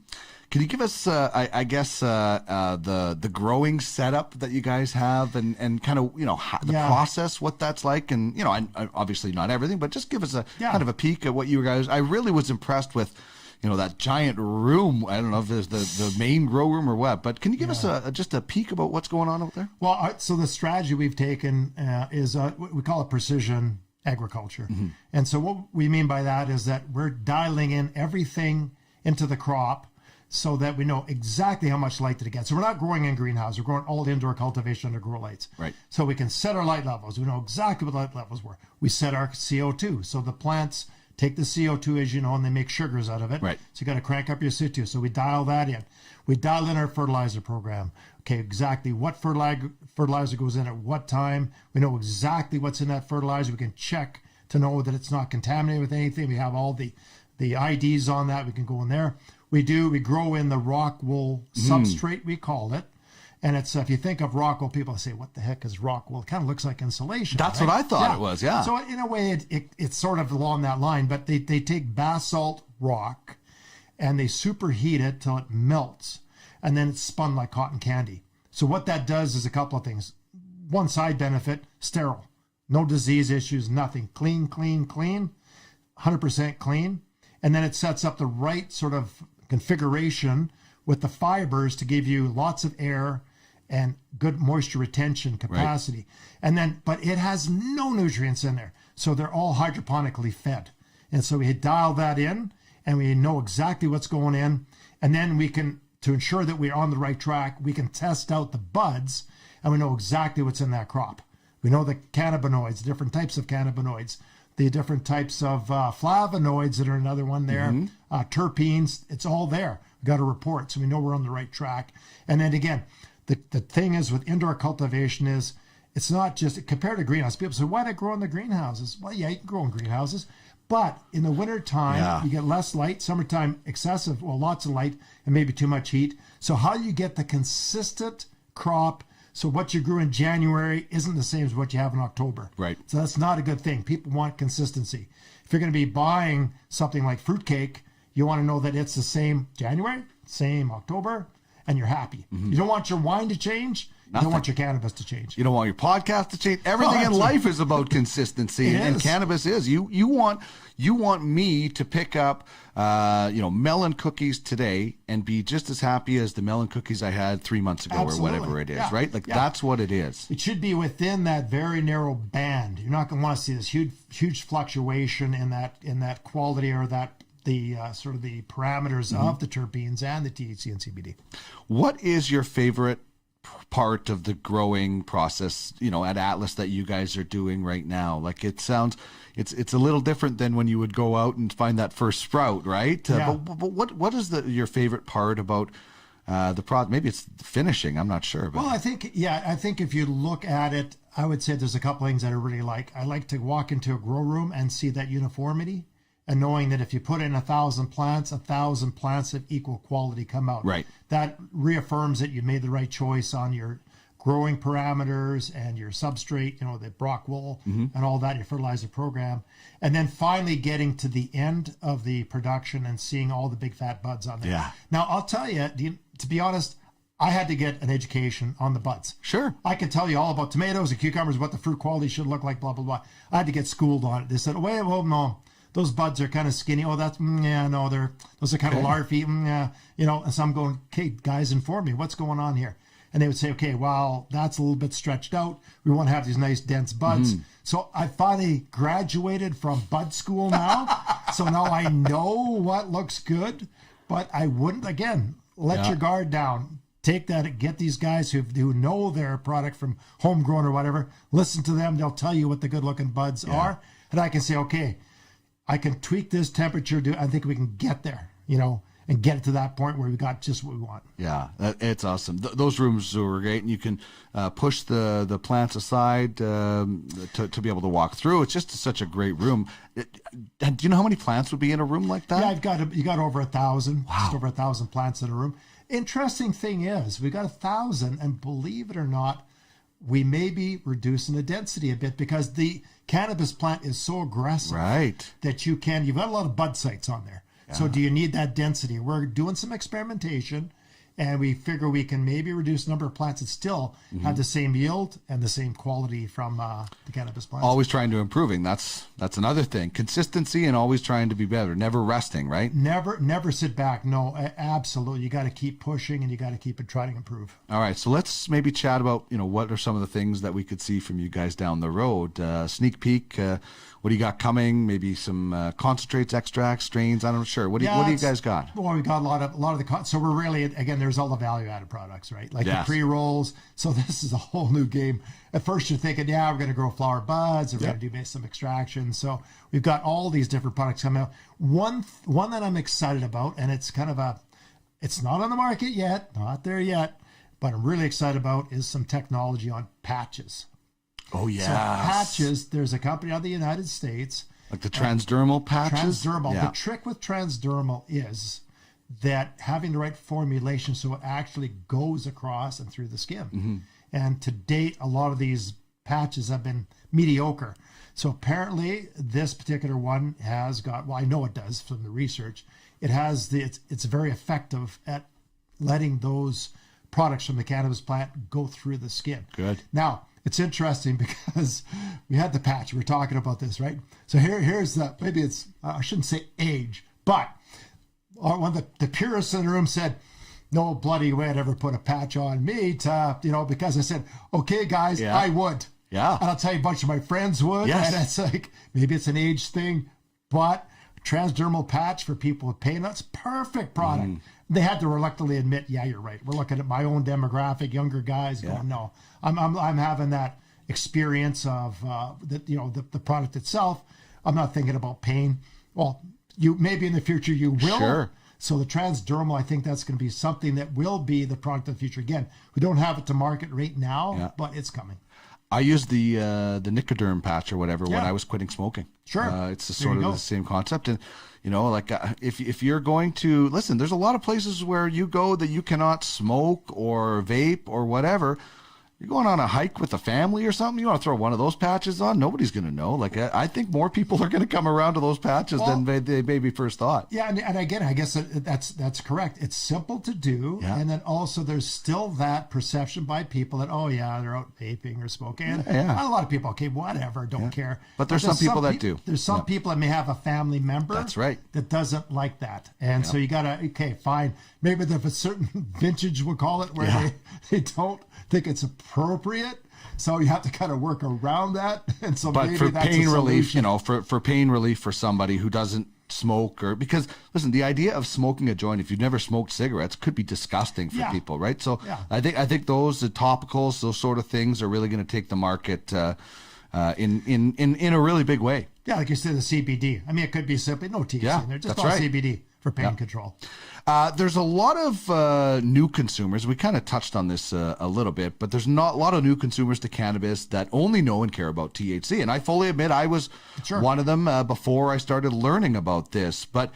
give us the growing setup that you guys have, and kind of the process, what that's like, and obviously not everything, but just give us a kind of a peek at what you guys. I really was impressed with that giant room. I don't know if there's the main grow room or what, but can you give us just a peek about what's going on out there? Well, so the strategy we've taken is we call it precision agriculture. And so what we mean by that is that we're dialing in everything into the crop so that we know exactly how much light that it gets. So we're not growing in greenhouse. We're growing all indoor cultivation under grow lights. Right. So we can set our light levels. We know exactly what light levels were. We set our CO2. So the plants take the CO2, as you know, and they make sugars out of it. Right. So you got to crank up your CO2. So we dial that in. We dial in our fertilizer program. Okay, exactly what fertilizer goes in at what time. We know exactly what's in that fertilizer. We can check to know that it's not contaminated with anything. We have all the IDs on that. We can go in there. We grow in the rock wool substrate, we call it. And it's, if you think of rock wool, people say, what the heck is rock wool? It kind of looks like insulation. That's what I thought it was, yeah. So in a way, it's sort of along that line, but they take basalt rock and they superheat it till it melts, and then it's spun like cotton candy. So what that does is a couple of things. One side benefit, sterile. No disease issues, nothing. Clean, 100% clean. And then it sets up the right sort of configuration with the fibers to give you lots of air and good moisture retention capacity. Right. And then, but it has no nutrients in there. So they're all hydroponically fed. And so we dial that in, and we know exactly what's going in. And then we can, to ensure that we're on the right track, we can test out the buds, and we know exactly what's in that crop. We know the cannabinoids, different types of cannabinoids, the different types of flavonoids that are another one there, terpenes, it's all there. We got a report, so we know we're on the right track. And then again, the thing is with indoor cultivation is, it's not just, compared to greenhouse, people say, why do I grow in the greenhouses? Well, yeah, you can grow in greenhouses, but in the winter time, you get less light, summertime excessive, well, lots of light and maybe too much heat. So how do you get the consistent crop? So what you grew in January isn't the same as what you have in October. Right. So that's not a good thing. People want consistency. If you're going to be buying something like fruitcake, you want to know that it's the same January, same October, and you're happy. You don't want your wine to change. You don't want your cannabis to change. You don't want your podcast to change. Everything in life is about consistency, and cannabis is. You want me to pick up melon cookies today and be just as happy as the melon cookies I had 3 months ago. Absolutely. Or whatever it is, right? That's what it is. It should be within that very narrow band. You're not going to want to see this huge fluctuation in that quality or the sort of the parameters of the terpenes and the THC and CBD. What is your favorite part of the growing process, at Atlas that you guys are doing right now? Like, it sounds, it's a little different than when you would go out and find that first sprout, right? But what is your favorite part about the product? Maybe it's finishing. I'm not sure. But. Well, I think if you look at it, I would say there's a couple things that I really like. I like to walk into a grow room and see that uniformity and knowing that if you put in 1,000 plants, 1,000 plants of equal quality come out. Right. That reaffirms that you made the right choice on your growing parameters and your substrate, the Brock wool and all that, your fertilizer program. And then finally getting to the end of the production and seeing all the big fat buds on there. Yeah. Now, I'll tell you, to be honest, I had to get an education on the buds. Sure. I can tell you all about tomatoes and cucumbers, what the fruit quality should look like, blah, blah, blah. I had to get schooled on it. They said, well, no, those buds are kind of skinny. Oh, those are kind of larvae. And so I'm going, okay, guys, inform me. What's going on here? And they would say, okay, well, that's a little bit stretched out. We want to have these nice dense buds. So I finally graduated from bud school now. So now I know what looks good, but I wouldn't, again, let your guard down. Take that, get these guys who know their product from homegrown or whatever, listen to them. They'll tell you what the good looking buds are. And I can say, okay, I can tweak this temperature. I think we can get there, and get it to that point where we got just what we want. Yeah, it's awesome. Those rooms were great, and you can push the plants aside to be able to walk through. It's just such a great room. Do you know how many plants would be in a room like that? Yeah, you got over 1,000. Wow. Just over 1,000 plants in a room. Interesting thing is, we got 1,000, and believe it or not, we may be reducing the density a bit because the cannabis plant is so aggressive, right, that you've got a lot of bud sites on there. So do you need that density? We're doing some experimentation, and we figure we can maybe reduce the number of plants and still have the same yield and the same quality from the cannabis plants. Always trying to improving. That's another thing. Consistency and always trying to be better. Never resting, right? Never sit back. No, absolutely. You got to keep pushing, and you got to keep trying to improve. All right, so let's maybe chat about what are some of the things that we could see from you guys down the road. Sneak peek. What do you got coming? Maybe some concentrates, extracts, strains. I'm not sure. What do you guys got? Well, we got a lot of the so we're really, again, there's all the value added products, right? Like the pre-rolls. So this is a whole new game. At first you're thinking, we're going to grow flower buds, and we're going to do some extraction. So we've got all these different products coming out. One that I'm excited about, and it's kind of it's not on the market yet, not there yet, but I'm really excited about is some technology on patches. Oh, yeah. So patches, there's a company out of the United States. Like the transdermal patches? Transdermal. Yeah. The trick with transdermal is that having the right formulation so it actually goes across and through the skin. And to date, a lot of these patches have been mediocre. So apparently this particular one has got, I know it does from the research, it's very effective at letting those products from the cannabis plant go through the skin. Good. Now, it's interesting because we had the patch. We're talking about this, right? So here's maybe it's, I shouldn't say age, but one of the purists in the room said, no bloody way I'd ever put a patch on me because I said, okay, guys, I would. Yeah. And I'll tell you a bunch of my friends would. Yes. And it's like, maybe it's an age thing, but transdermal patch for people with pain nuts, perfect product. They had to reluctantly admit, yeah, you're right. We're looking at my own demographic, younger guys going, no, I'm having that experience of the product itself. I'm not thinking about pain. Well, you maybe in the future you will. Sure. So the transdermal, I think that's going to be something that will be the product of the future. Again, we don't have it to market right now, but it's coming. I used the Nicoderm patch or whatever when I was quitting smoking. Sure. It's sort of the same concept. And, if you're going to, listen, there's a lot of places where you go that you cannot smoke or vape or whatever. You're going on a hike with a family or something, you want to throw one of those patches on, nobody's going to know. I think more people are going to come around to those patches than they maybe first thought. Yeah, and again, I guess that's correct. It's simple to do, and then also there's still that perception by people that, they're out vaping or smoking. And a lot of people, okay, whatever, don't care. But there's some people that do. There's some people that may have a family member that's right that doesn't like that. And so you got to, okay, fine. Maybe there's a certain vintage, we'll call it, where they don't think it's appropriate, so you have to kind of work around that. And so, but maybe for that's pain relief, for pain relief for somebody who doesn't smoke, or because listen, the idea of smoking a joint, if you've never smoked cigarettes, could be disgusting for people, right? So I think those the topicals, those sort of things, are really going to take the market in a really big way. Yeah, like you said, the CBD. I mean, it could be simply no THC in there, just all CBD. for pain control. There's a lot of new consumers. We kind of touched on this a little bit, but there's not a lot of new consumers to cannabis that only know and care about THC. And I fully admit I was one of them before I started learning about this. But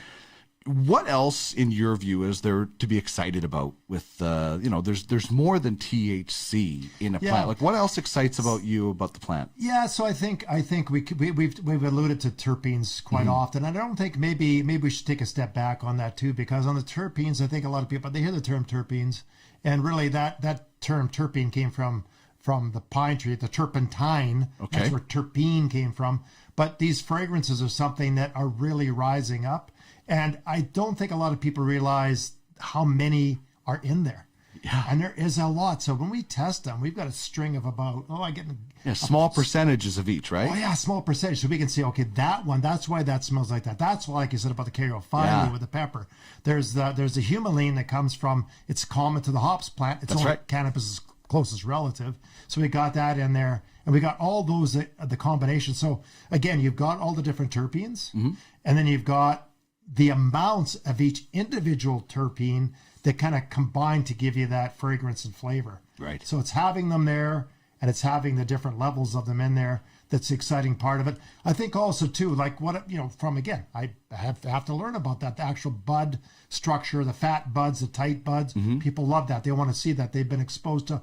what else, in your view, is there to be excited about with, there's more than THC in a plant. Like, what else excites about you about the plant? Yeah, so I think we've alluded to terpenes quite often. And I don't think maybe we should take a step back on that too, because on the terpenes, I think a lot of people, they hear the term terpenes, and really that term terpene came from the pine tree, the turpentine. Okay. That's where terpene came from. But these fragrances are something that are really rising up. And I don't think a lot of people realize how many are in there. Yeah. And there is a lot. So when we test them, we've got a string of about, small percentages of each, right? Oh, yeah, small percentage. So we can say, okay, that one, that's why that smells like that. That's why, like you said about the caryophyllene with the pepper. There's the humulene that comes from, it's common to the hops plant. It's only cannabis's closest relative. So we got that in there. And we got all those, the combination. So again, you've got all the different terpenes. And then you've got the amounts of each individual terpene that kind of combine to give you that fragrance and flavor. Right. So it's having them there, and it's having the different levels of them in there. That's the exciting part of it. I think also too, like what, from again, I have to learn about that, the actual bud structure, the fat buds, the tight buds. People love that. They want to see that. They've been exposed to,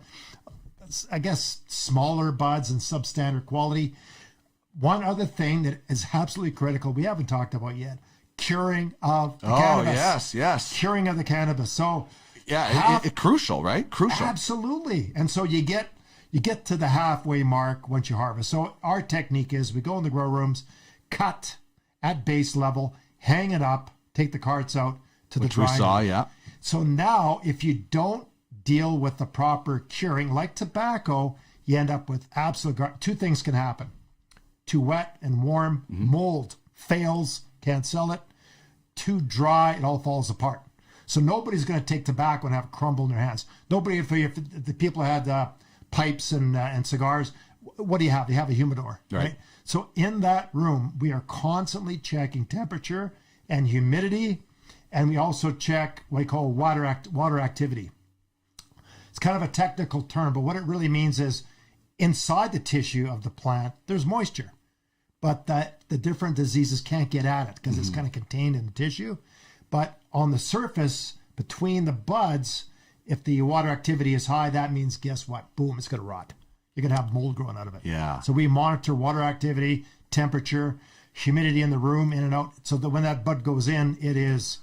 I guess, smaller buds and substandard quality. One other thing that is absolutely critical, we haven't talked about yet, curing of the cannabis. Yes. Curing of the cannabis. So crucial, right? Crucial. Absolutely. And so you get to the halfway mark once you harvest. So our technique is we go in the grow rooms, cut at base level, hang it up, take the carts out to the drying. Which we saw, yeah. So now if you don't deal with the proper curing, like tobacco, you end up with two things can happen. Too wet and warm, mold fails, can't sell it. Too dry, it all falls apart. So nobody's going to take tobacco and have it crumble in their hands. Nobody, if the people had pipes and cigars, what do you have? You have a humidor, right? So in that room, we are constantly checking temperature and humidity, and we also check what we call water activity. It's kind of a technical term, but what it really means is inside the tissue of the plant, there's moisture. But the different diseases can't get at it because it's kind of contained in the tissue. But on the surface, between the buds, if the water activity is high, that means, guess what? Boom, it's going to rot. You're going to have mold growing out of it. Yeah. So we monitor water activity, temperature, humidity in the room, in and out, so that when that bud goes in, it is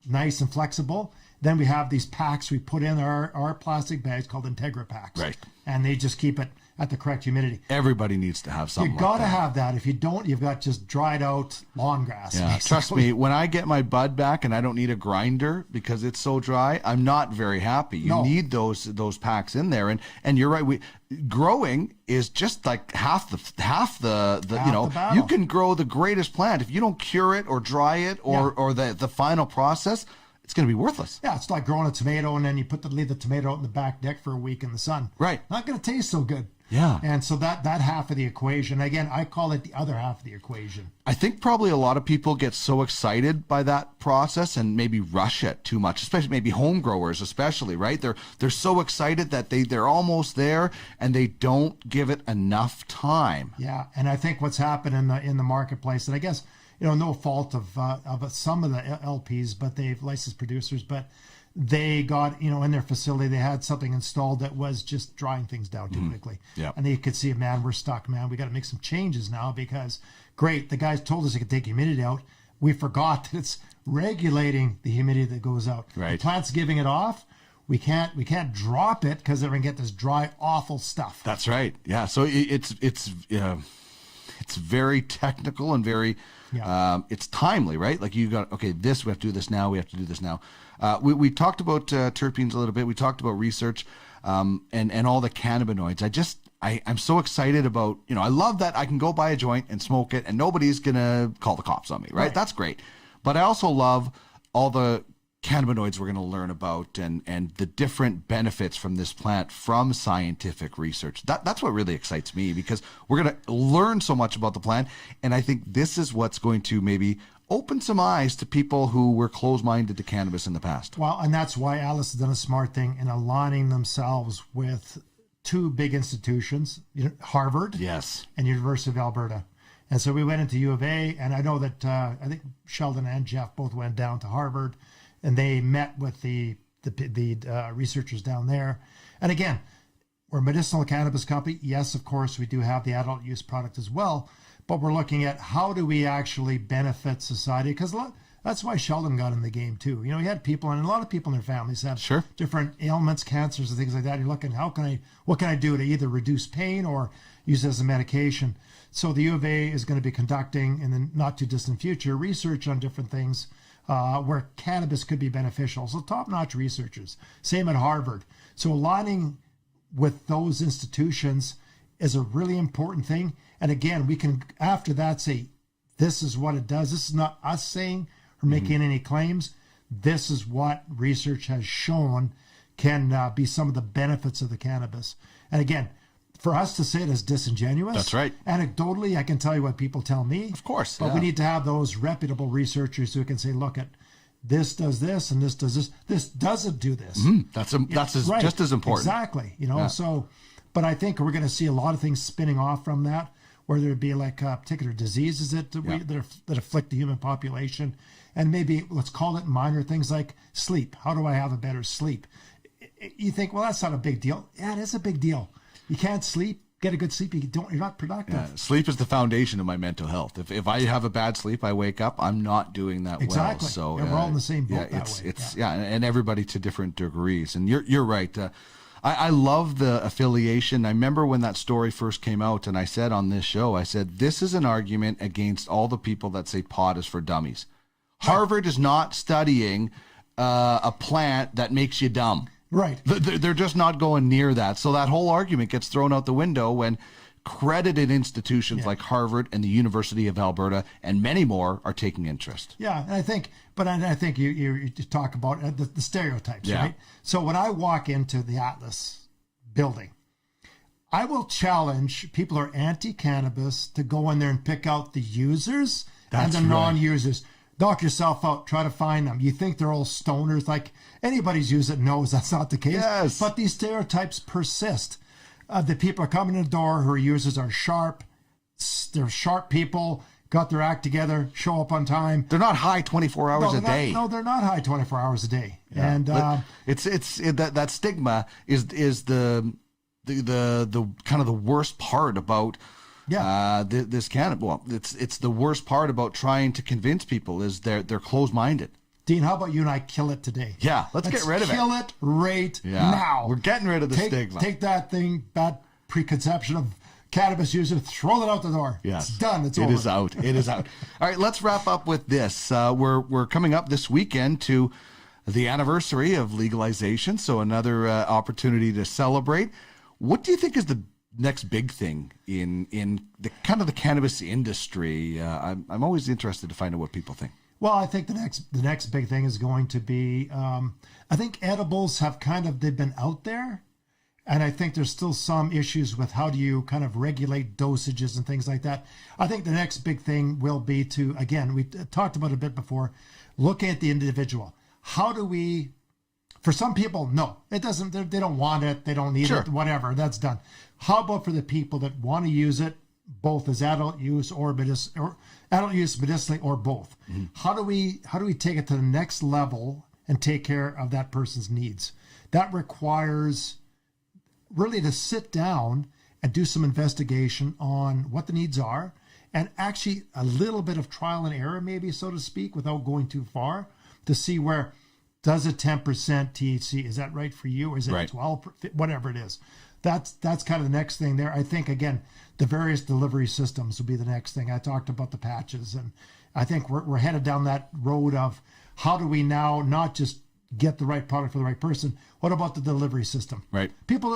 nice and flexible. Then we have these packs we put in our plastic bags called Integra packs. Right. And they just keep it at the correct humidity. Everybody needs to have something. You got to have that. If you don't, you've got just dried out lawn grass. Yeah, trust me, when I get my bud back and I don't need a grinder because it's so dry, I'm not very happy. You need those packs in there, and you're right. Growing is just like half the battle. You can grow the greatest plant if you don't cure it or dry it or the final process. It's going to be worthless. Yeah, it's like growing a tomato and then you leave the tomato out in the back deck for a week in the sun. Right. Not going to taste so good. Yeah. And so that half of the equation, again, I call it the other half of the equation. I think probably a lot of people get so excited by that process and maybe rush it too much, especially maybe home growers, especially, right? They're so excited that they're almost there and they don't give it enough time. Yeah, and I think what's happened in the marketplace, and I guess, no fault of some of the LPs, but they've licensed producers, but they got, in their facility, they had something installed that was just drying things down too quickly. Yeah. And they could see, man, we're stuck, man. We got to make some changes now because, great, the guys told us they could take humidity out. We forgot that it's regulating the humidity that goes out. Right. The plant's giving it off. We can't drop it because they're going to get this dry, awful stuff. That's right. Yeah. So it's very technical and very, it's timely, right? Like you got, okay, we have to do this now. We have to do this now. We talked about terpenes a little bit. We talked about research and all the cannabinoids. I'm so excited about, I love that I can go buy a joint and smoke it and nobody's going to call the cops on me, right? That's great. But I also love all the cannabinoids we're going to learn about and the different benefits from this plant from scientific research. That's what really excites me because we're going to learn so much about the plant. And I think this is what's going to maybe opened some eyes to people who were closed-minded to cannabis in the past. Well, and that's why Atlas has done a smart thing in aligning themselves with two big institutions, Harvard Yes. and University of Alberta. And so we went into U of A, and I know that I think Sheldon and Jeff both went down to Harvard, and they met with the researchers down there. And again, we're a medicinal cannabis company. Yes, of course, we do have the adult use product as well, but we're looking at how do we actually benefit society, because that's why Sheldon got in the game too. He had people, and a lot of people in their families have different ailments, cancers, and things like that. You're looking, what can I do to either reduce pain or use it as a medication? So the U of A is going to be conducting in the not too distant future research on different things where cannabis could be beneficial. So top-notch researchers. Same at Harvard. So aligning with those institutions is a really important thing. And again, we can after that say, this is what it does. This is not us saying or making any claims. This is what research has shown can be some of the benefits of the cannabis. And again, for us to say it is disingenuous. That's right. Anecdotally, I can tell you what people tell me. Of course. But we need to have those reputable researchers who can say, look, this does this and this does this. This doesn't do this. That's just as important. Exactly. So, but I think we're going to see a lot of things spinning off from that, whether it be like particular diseases that afflict the human population, and maybe let's call it minor things like sleep. How do I have a better sleep? You think, well, that's not a big deal. Yeah, it is a big deal. You can't sleep, get a good sleep, you're not productive. Yeah, sleep is the foundation of my mental health. If I have a bad sleep, I wake up, I'm not doing that well. So we're all in the same boat and everybody to different degrees. And you're right. I love the affiliation. I remember when that story first came out, and I said on this show, I said, this is an argument against all the people that say pot is for dummies. Harvard is not studying a plant that makes you dumb. Right. They're just not going near that. So that whole argument gets thrown out the window when credited institutions like Harvard and the University of Alberta and many more are taking interest. Yeah, and I think you talk about the stereotypes, right? So when I walk into the Atlas building, I will challenge people who are anti-cannabis to go in there and pick out the users and the non-users. Knock yourself out. Try to find them. You think they're all stoners. Like anybody's used it knows that's not the case. Yes. But these stereotypes persist. The people are coming in the door who are users are sharp. They're sharp people, got their act together, show up on time. They're not high 24 hours a day. No, they're not high 24 hours a day. Yeah. And that stigma is the kind of the worst part about this cannabis. Well, it's the worst part about trying to convince people is they're closed-minded. Dean, how about you and I kill it today? Yeah, let's get rid of it. Kill it right now. We're getting rid of the stigma. Take that preconception of cannabis user, throw it out the door. Yes. It's done. It's over. It is out. It is out. All right, let's wrap up with this. We're coming up this weekend to the anniversary of legalization, so another opportunity to celebrate. What do you think is the next big thing in the kind of the cannabis industry? I'm always interested to find out what people think. Well, I think the next big thing is going to be, I think edibles they've been out there, and I think there's still some issues with how do you kind of regulate dosages and things like that. I think the next big thing will be to, again, we talked about it a bit before, looking at the individual. How do we, for some people, no, it doesn't, they don't want it, they don't need it, whatever, that's done. How about for the people that want to use it, both as adult use or adult use medicinally or both? Mm-hmm. How do we take it to the next level and take care of that person's needs? That requires really to sit down and do some investigation on what the needs are, and actually a little bit of trial and error, maybe, so to speak, without going too far, to see where does a 10% THC, is that right for you, or is it 12, whatever it is. That's kind of the next thing there. I think, again, the various delivery systems will be the next thing. I talked about the patches, and I think we're headed down that road of how do we now not just get the right product for the right person. What about the delivery system? Right.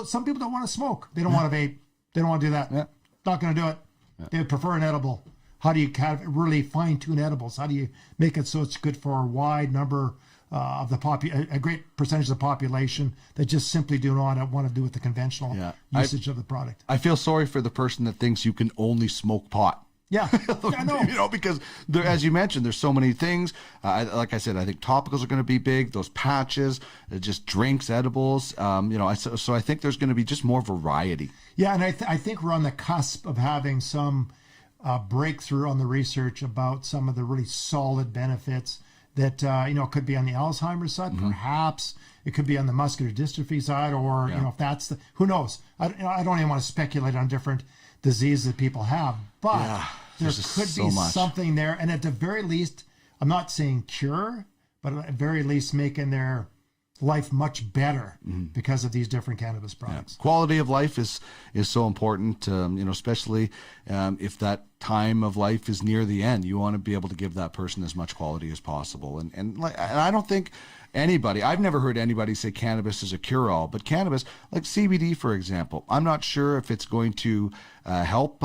Some people don't want to smoke. They don't want to vape. They don't want to do that. Yeah. Not going to do it. Yeah. They would prefer an edible. How do you kind of really fine-tune edibles? How do you make it so it's good for a wide number of a great percentage of the population that just simply do not want to do with the conventional usage of the product? I feel sorry for the person that thinks you can only smoke pot. Yeah, I know. You know, because there, as you mentioned, there's so many things. Like I said, I think topicals are going to be big. Those patches, just drinks, edibles. You know, so I think there's going to be just more variety. Yeah, and I think we're on the cusp of having some breakthrough on the research about some of the really solid benefits that you know, could be on the Alzheimer's side, perhaps it could be on the muscular dystrophy side, or you know, if that's the, who knows? I don't even want to speculate on different diseases that people have, but there could be something there, and at the very least, I'm not saying cure, but at the very least making their life much better because of these different cannabis products. Quality of life is so important, you know, especially if that time of life is near the end. You want to be able to give that person as much quality as possible. And I don't think anybody, I've never heard anybody say cannabis is a cure-all, but cannabis, like CBD, for example, I'm not sure if it's going to help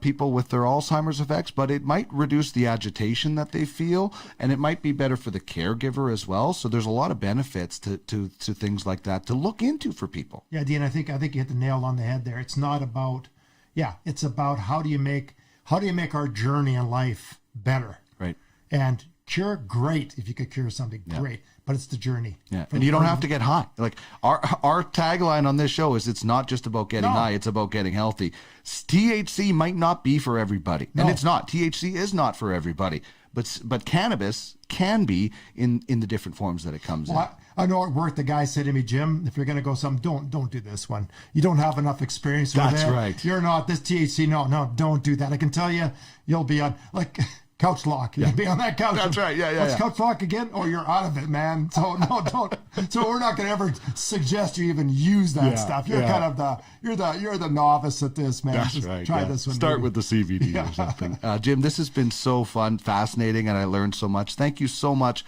people with their Alzheimer's effects, but it might reduce the agitation that they feel, and it might be better for the caregiver as well. So there's a lot of benefits to things like that to look into for people. Yeah, Dean, I think you hit the nail on the head there. It's not about, it's about how do you make our journey in life better? Right. And cure, great. If you could cure something, great. But it's the journey. Yeah, and you don't have to get high. Like our tagline on this show is, it's not just about getting high, it's about getting healthy. THC might not be for everybody, and it's not. THC is not for everybody, but cannabis can be in the different forms that it comes in. I know at work the guy said to me, Jim, if you're going to go don't do this one. You don't have enough experience with it. That's right. You're not this THC. No, don't do that. I can tell you, you'll be on like couch lock. You'll be on that couch. That's right. Yeah. What's couch lock again? Oh, you're out of it, man. So no, don't. So we're not going to ever suggest you even use that stuff. You're kind of you're the novice at this, man. That's Just right. Try this one. Start maybe. with the CBD or something. Jim, this has been so fun, fascinating, and I learned so much. Thank you so much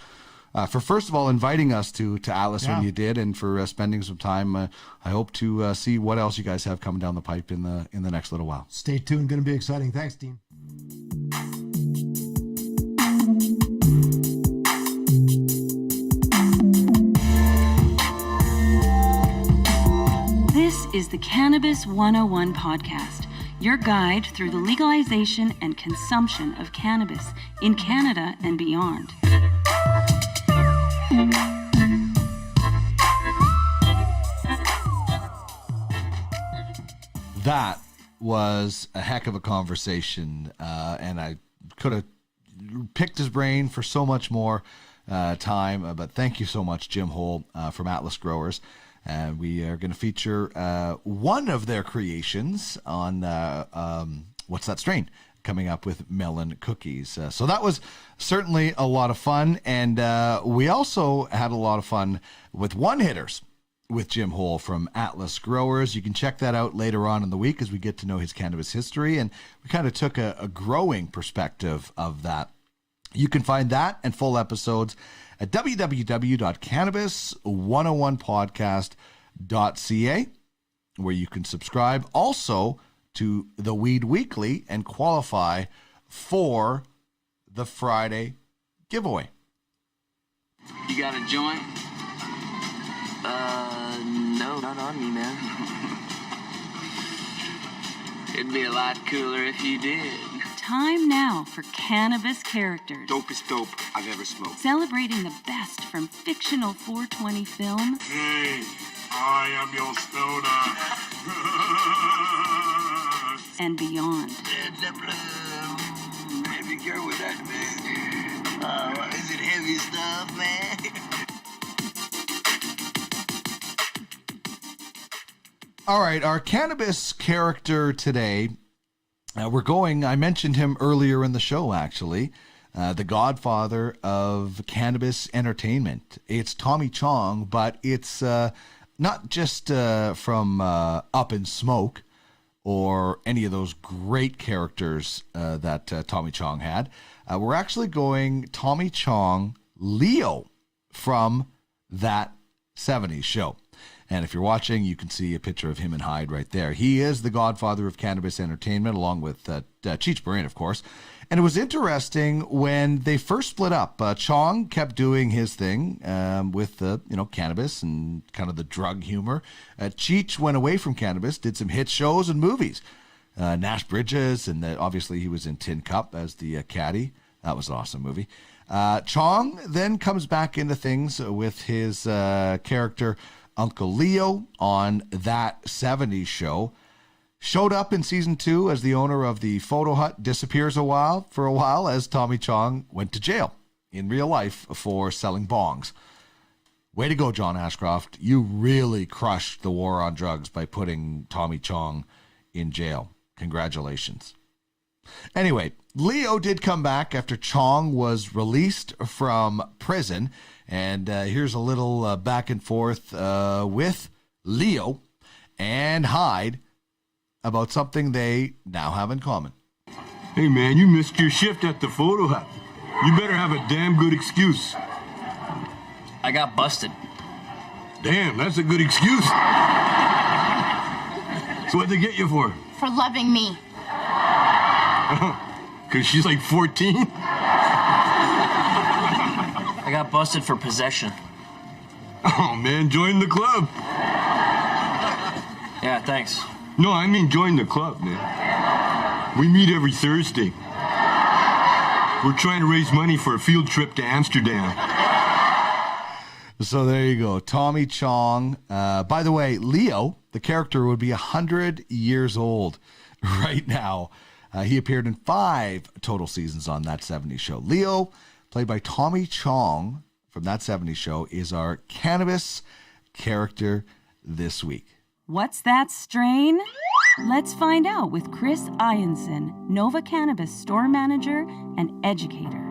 for, first of all, inviting us to Atlas when you did, and for spending some time. I hope to see what else you guys have coming down the pipe in the next little while. Stay tuned. Going to be exciting. Thanks, Dean. This is the Cannabis 101 podcast, your guide through the legalization and consumption of cannabis in Canada and beyond. That was a heck of a conversation, and I could have picked his brain for so much more time, but thank you so much, Jim Hole from Atlas Growers. And we are going to feature one of their creations on What's That Strain, coming up with Melon cookies. So that was certainly a lot of fun. And we also had a lot of fun with one-hitters with Jim Hole from Atlas Growers. You can check that out later on in the week as we get to know his cannabis history. And we kind of took a growing perspective of that. You can find that and full episodes at www.cannabis101podcast.ca, where you can subscribe also to the Weed Weekly and qualify for the Friday giveaway. You got a joint? No, not on me, man. It'd be a lot cooler if you did. Time now for Cannabis Characters. Dopest dope I've ever smoked. Celebrating the best from fictional 420 film Hey, I am your stoner. and beyond. Baby girl with that man. Is it heavy stuff, man? All right, our cannabis character today, I mentioned him earlier in the show, actually, the godfather of cannabis entertainment. It's Tommy Chong, but it's not just from Up in Smoke or any of those great characters that Tommy Chong had. We're actually going Tommy Chong Leo from that 70s show. And if you're watching, you can see a picture of him and Hyde right there. He is the godfather of cannabis entertainment, along with Cheech Marin, of course. And it was interesting when they first split up. Chong kept doing his thing with cannabis and kind of the drug humor. Cheech went away from cannabis, did some hit shows and movies. Nash Bridges, and obviously he was in Tin Cup as the caddy. That was an awesome movie. Chong then comes back into things with his character Uncle Leo on That 70s Show. Showed up in season 2 as the owner of the photo hut, disappears for a while as Tommy Chong went to jail in real life for selling bongs. Way to go, John Ashcroft. You really crushed the war on drugs by putting Tommy Chong in jail. Congratulations. Anyway, Leo did come back after Chong was released from prison. And here's a little back and forth with Leo and Hyde about something they now have in common. Hey, man, you missed your shift at the photo hut. You better have a damn good excuse. I got busted. Damn, that's a good excuse. So what'd they get you for? For loving me. Because she's like 14? I got busted for possession. Oh, man, join the club. Yeah, thanks. No, I mean join the club, man. We meet every Thursday. We're trying to raise money for a field trip to Amsterdam. So there you go. Tommy Chong. By the way, Leo, the character, would be 100 years old right now. He appeared in 5 total seasons on That 70s Show. Leo, played by Tommy Chong from That 70s Show, is our Cannabis character this week. What's that strain? Let's find out with Chris Ianson, Nova Cannabis store manager and educator.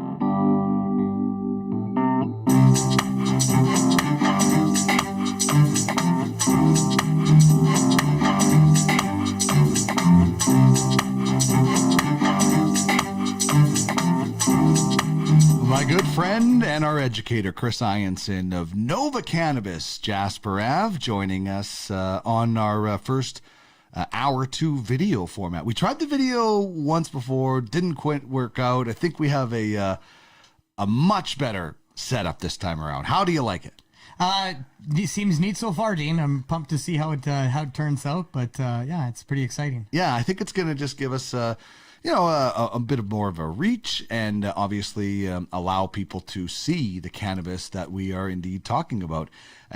My good friend and our educator, Chris Ianson of Nova Cannabis, Jasper Ave, joining us on our first hour 2 video format. We tried the video once before, didn't quite work out. I think we have a much better setup this time around. How do you like it? It seems neat so far, Dean. I'm pumped to see how it turns out, but yeah, it's pretty exciting. Yeah, I think it's going to just give us a bit of more of a reach and obviously allow people to see the cannabis that we are indeed talking about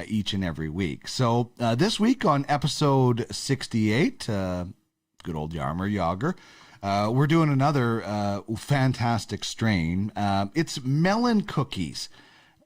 each and every week. So this week on episode 68, good old Yarmer Yager, we're doing another fantastic strain. It's Melon cookies.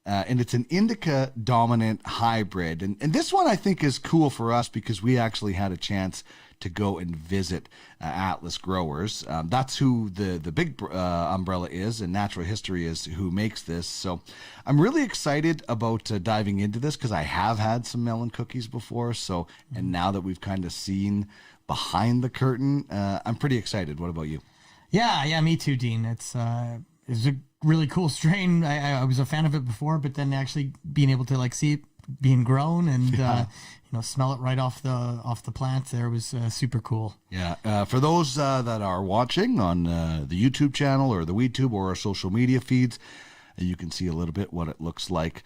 And it's an indica dominant hybrid. And this one I think is cool for us because we actually had a chance to go and visit Atlas Growers. That's who the big umbrella is, and Natural History is who makes this. So I'm really excited about diving into this because I have had some melon cookies before. So, and now that we've kind of seen behind the curtain, I'm pretty excited. What about you? Yeah, me too, Dean. It's a really cool strain. I was a fan of it before, but then actually being able to see it being grown and smell it right off the plant there was super cool. Yeah. For those that are watching on the YouTube channel or the WeedTube or our social media feeds, you can see a little bit what it looks like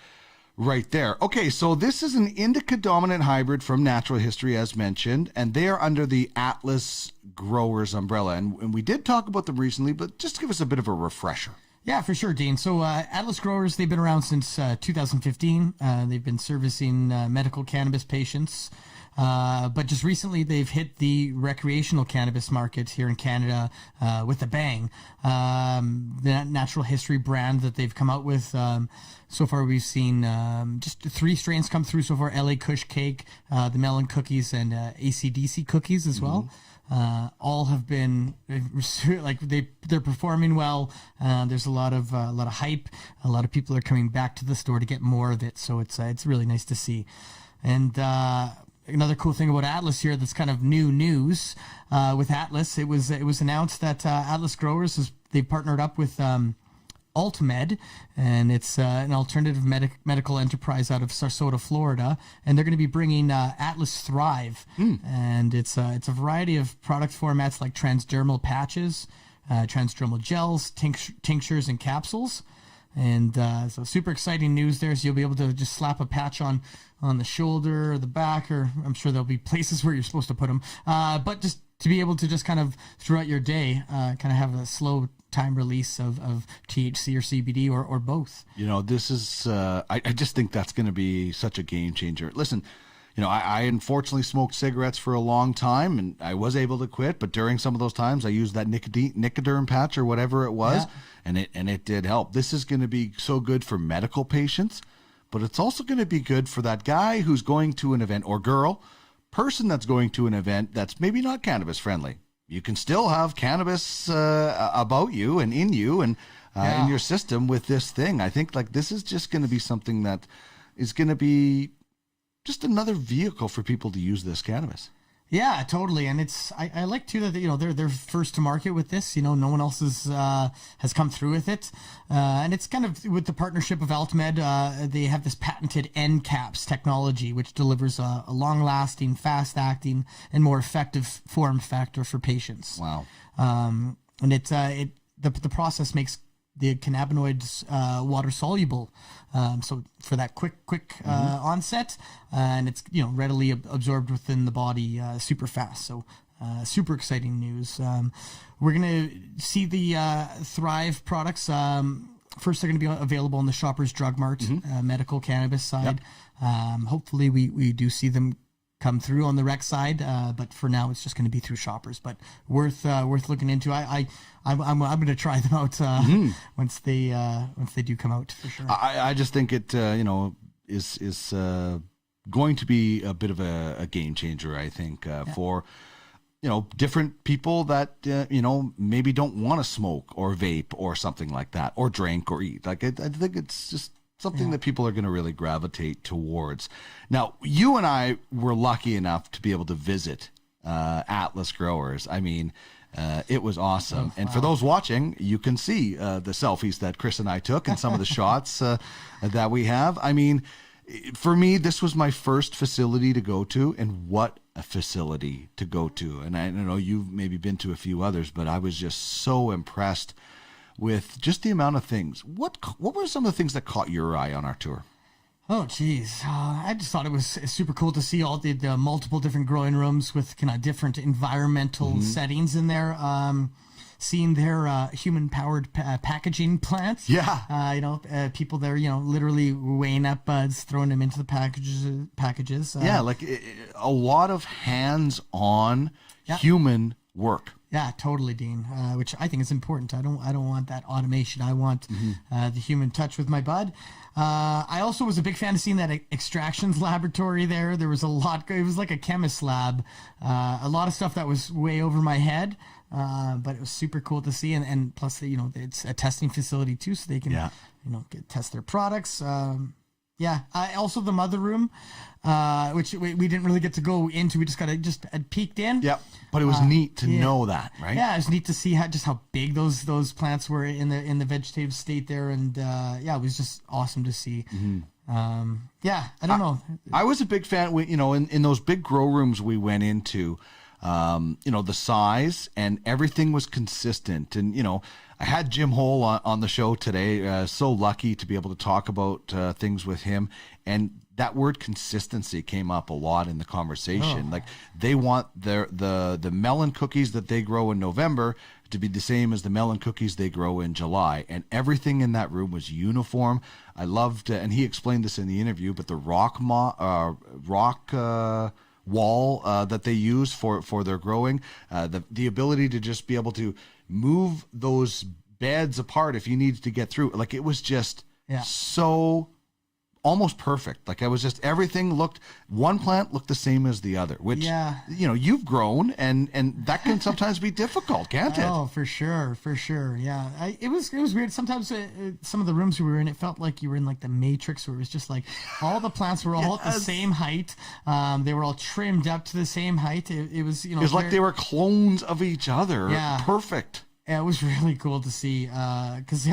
right there. Okay, so this is an indica dominant hybrid from Natural History, as mentioned, and they are under the Atlas Growers umbrella. And we did talk about them recently, but just give us a bit of a refresher. Yeah, for sure, Dean. So Atlas Growers, they've been around since 2015. They've been servicing medical cannabis patients. But just recently, they've hit the recreational cannabis market here in Canada with a bang. The Natural History brand that they've come out with, so far we've seen just 3 strains come through so far: LA Kush Cake, the Melon Cookies, and AC/DC Cookies as well. All have been they're performing well. There's a lot of hype. A lot of people are coming back to the store to get more of it. So it's really nice to see. And another cool thing about Atlas here that's kind of new news with Atlas. It was announced that Atlas Growers they've partnered up with AltMed, and it's an alternative medical enterprise out of Sarasota, Florida, and they're going to be bringing Atlas Thrive, and it's a variety of product formats like transdermal patches, transdermal gels, tinctures, and capsules. And so super exciting news there. So you'll be able to just slap a patch on the shoulder or the back, or I'm sure there'll be places where you're supposed to put them. But just to be able to just kind of throughout your day, kind of have a slow time release of THC or CBD or both. This is, I just think that's going to be such a game changer. Listen, I unfortunately smoked cigarettes for a long time and I was able to quit, but during some of those times I used that Nicoderm patch or whatever it was, and it did help. This is going to be so good for medical patients, but it's also going to be good for that guy who's going to an event, or person that's going to an event that's maybe not cannabis friendly. You can still have cannabis about you and in you and in your system with this thing. I think this is just going to be something that is going to be just another vehicle for people to use this cannabis. Yeah, totally. And I like too that they're first to market with this. No one else has come through with it, and it's kind of with the partnership of AltaMed. They have this patented end caps technology, which delivers a long-lasting, fast-acting, and more effective form factor for patients. Wow. And the process makes the cannabinoids water soluble, so for that quick onset, and it's readily absorbed within the body super fast. So super exciting news. We're gonna see the Thrive products. First, they're going to be available on the Shoppers Drug Mart medical cannabis side. Yep. Hopefully, we do see them come through on the rec side, but for now it's just going to be through Shoppers. But worth looking into. I'm going to try them out once they do come out for sure. I just think it is going to be a bit of a game changer. I think for different people that maybe don't want to smoke or vape or something like that, or drink or eat. I think it's just something that people are going to really gravitate towards. Now, you and I were lucky enough to be able to visit Atlas Growers. I mean, it was awesome. And for those watching, you can see the selfies that Chris and I took and some of the shots that we have. I mean, for me, this was my first facility to go to, and what a facility to go to. And I know you've maybe been to a few others, but I was just so impressed with just the amount of things. What were some of the things that caught your eye on our tour? Oh, geez. I just thought it was super cool to see all the multiple different growing rooms with kind of different environmental settings in there. Seeing their human-powered packaging plants. Yeah. People there, literally weighing up buds, throwing them into the packages. A lot of hands-on human work. Yeah, totally, Dean. Which I think is important. I don't want that automation. I want the human touch with my bud. I also was a big fan of seeing that extractions laboratory there. There was a lot. It was like a chemist lab. A lot of stuff that was way over my head. But it was super cool to see, and plus, it's a testing facility too, so they can, test their products. Also the mother room, which we didn't really get to go into. We just peeked in. Yep. But it was neat to know that, right? Yeah, it was neat to see how big those plants were in the vegetative state there, and it was just awesome to see. I don't know. I was a big fan. In those big grow rooms we went into. The size and everything was consistent. And, I had Jim Hole on the show today. So lucky to be able to talk about things with him. And that word consistency came up a lot in the conversation. Like they want the melon cookies that they grow in November to be the same as the melon cookies they grow in July. And everything in that room was uniform. I loved, and he explained this in the interview, but the rock wall that they use for their growing, the ability to just be able to move those beds apart if you needed to get through. Like it was just so almost perfect. Like one plant looked the same as the other, which you've grown and that can sometimes be difficult, can't it? Oh, for sure. Yeah, it was weird. Sometimes some of the rooms we were in, it felt like you were in like the Matrix, where it was just like all the plants were all at the same height. They were all trimmed up to the same height. It was it was like they were clones of each other. Yeah, perfect. Yeah, it was really cool to see. Because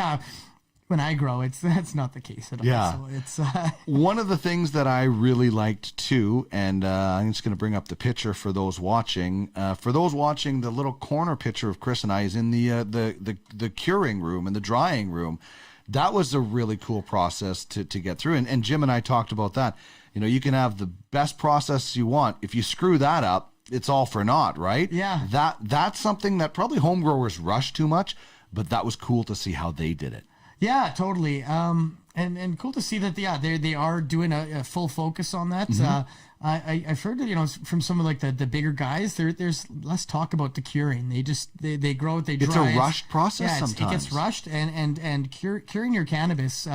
when I grow, that's not the case at all. Yeah. So it's one of the things that I really liked too, and I'm just going to bring up the picture for those watching. The little corner picture of Chris and I is in the curing room and the drying room. That was a really cool process to get through, and Jim and I talked about that. You can have the best process you want. If you screw that up, it's all for naught, right? Yeah. That's something that probably home growers rush too much, but that was cool to see how they did it. Yeah, totally. And cool to see that. Yeah, they are doing a full focus on that. I've heard that, from some of like the bigger guys, there's less talk about the curing. They grow it, they dry it. It's a rushed process. Yeah, sometimes it gets rushed, and curing your cannabis,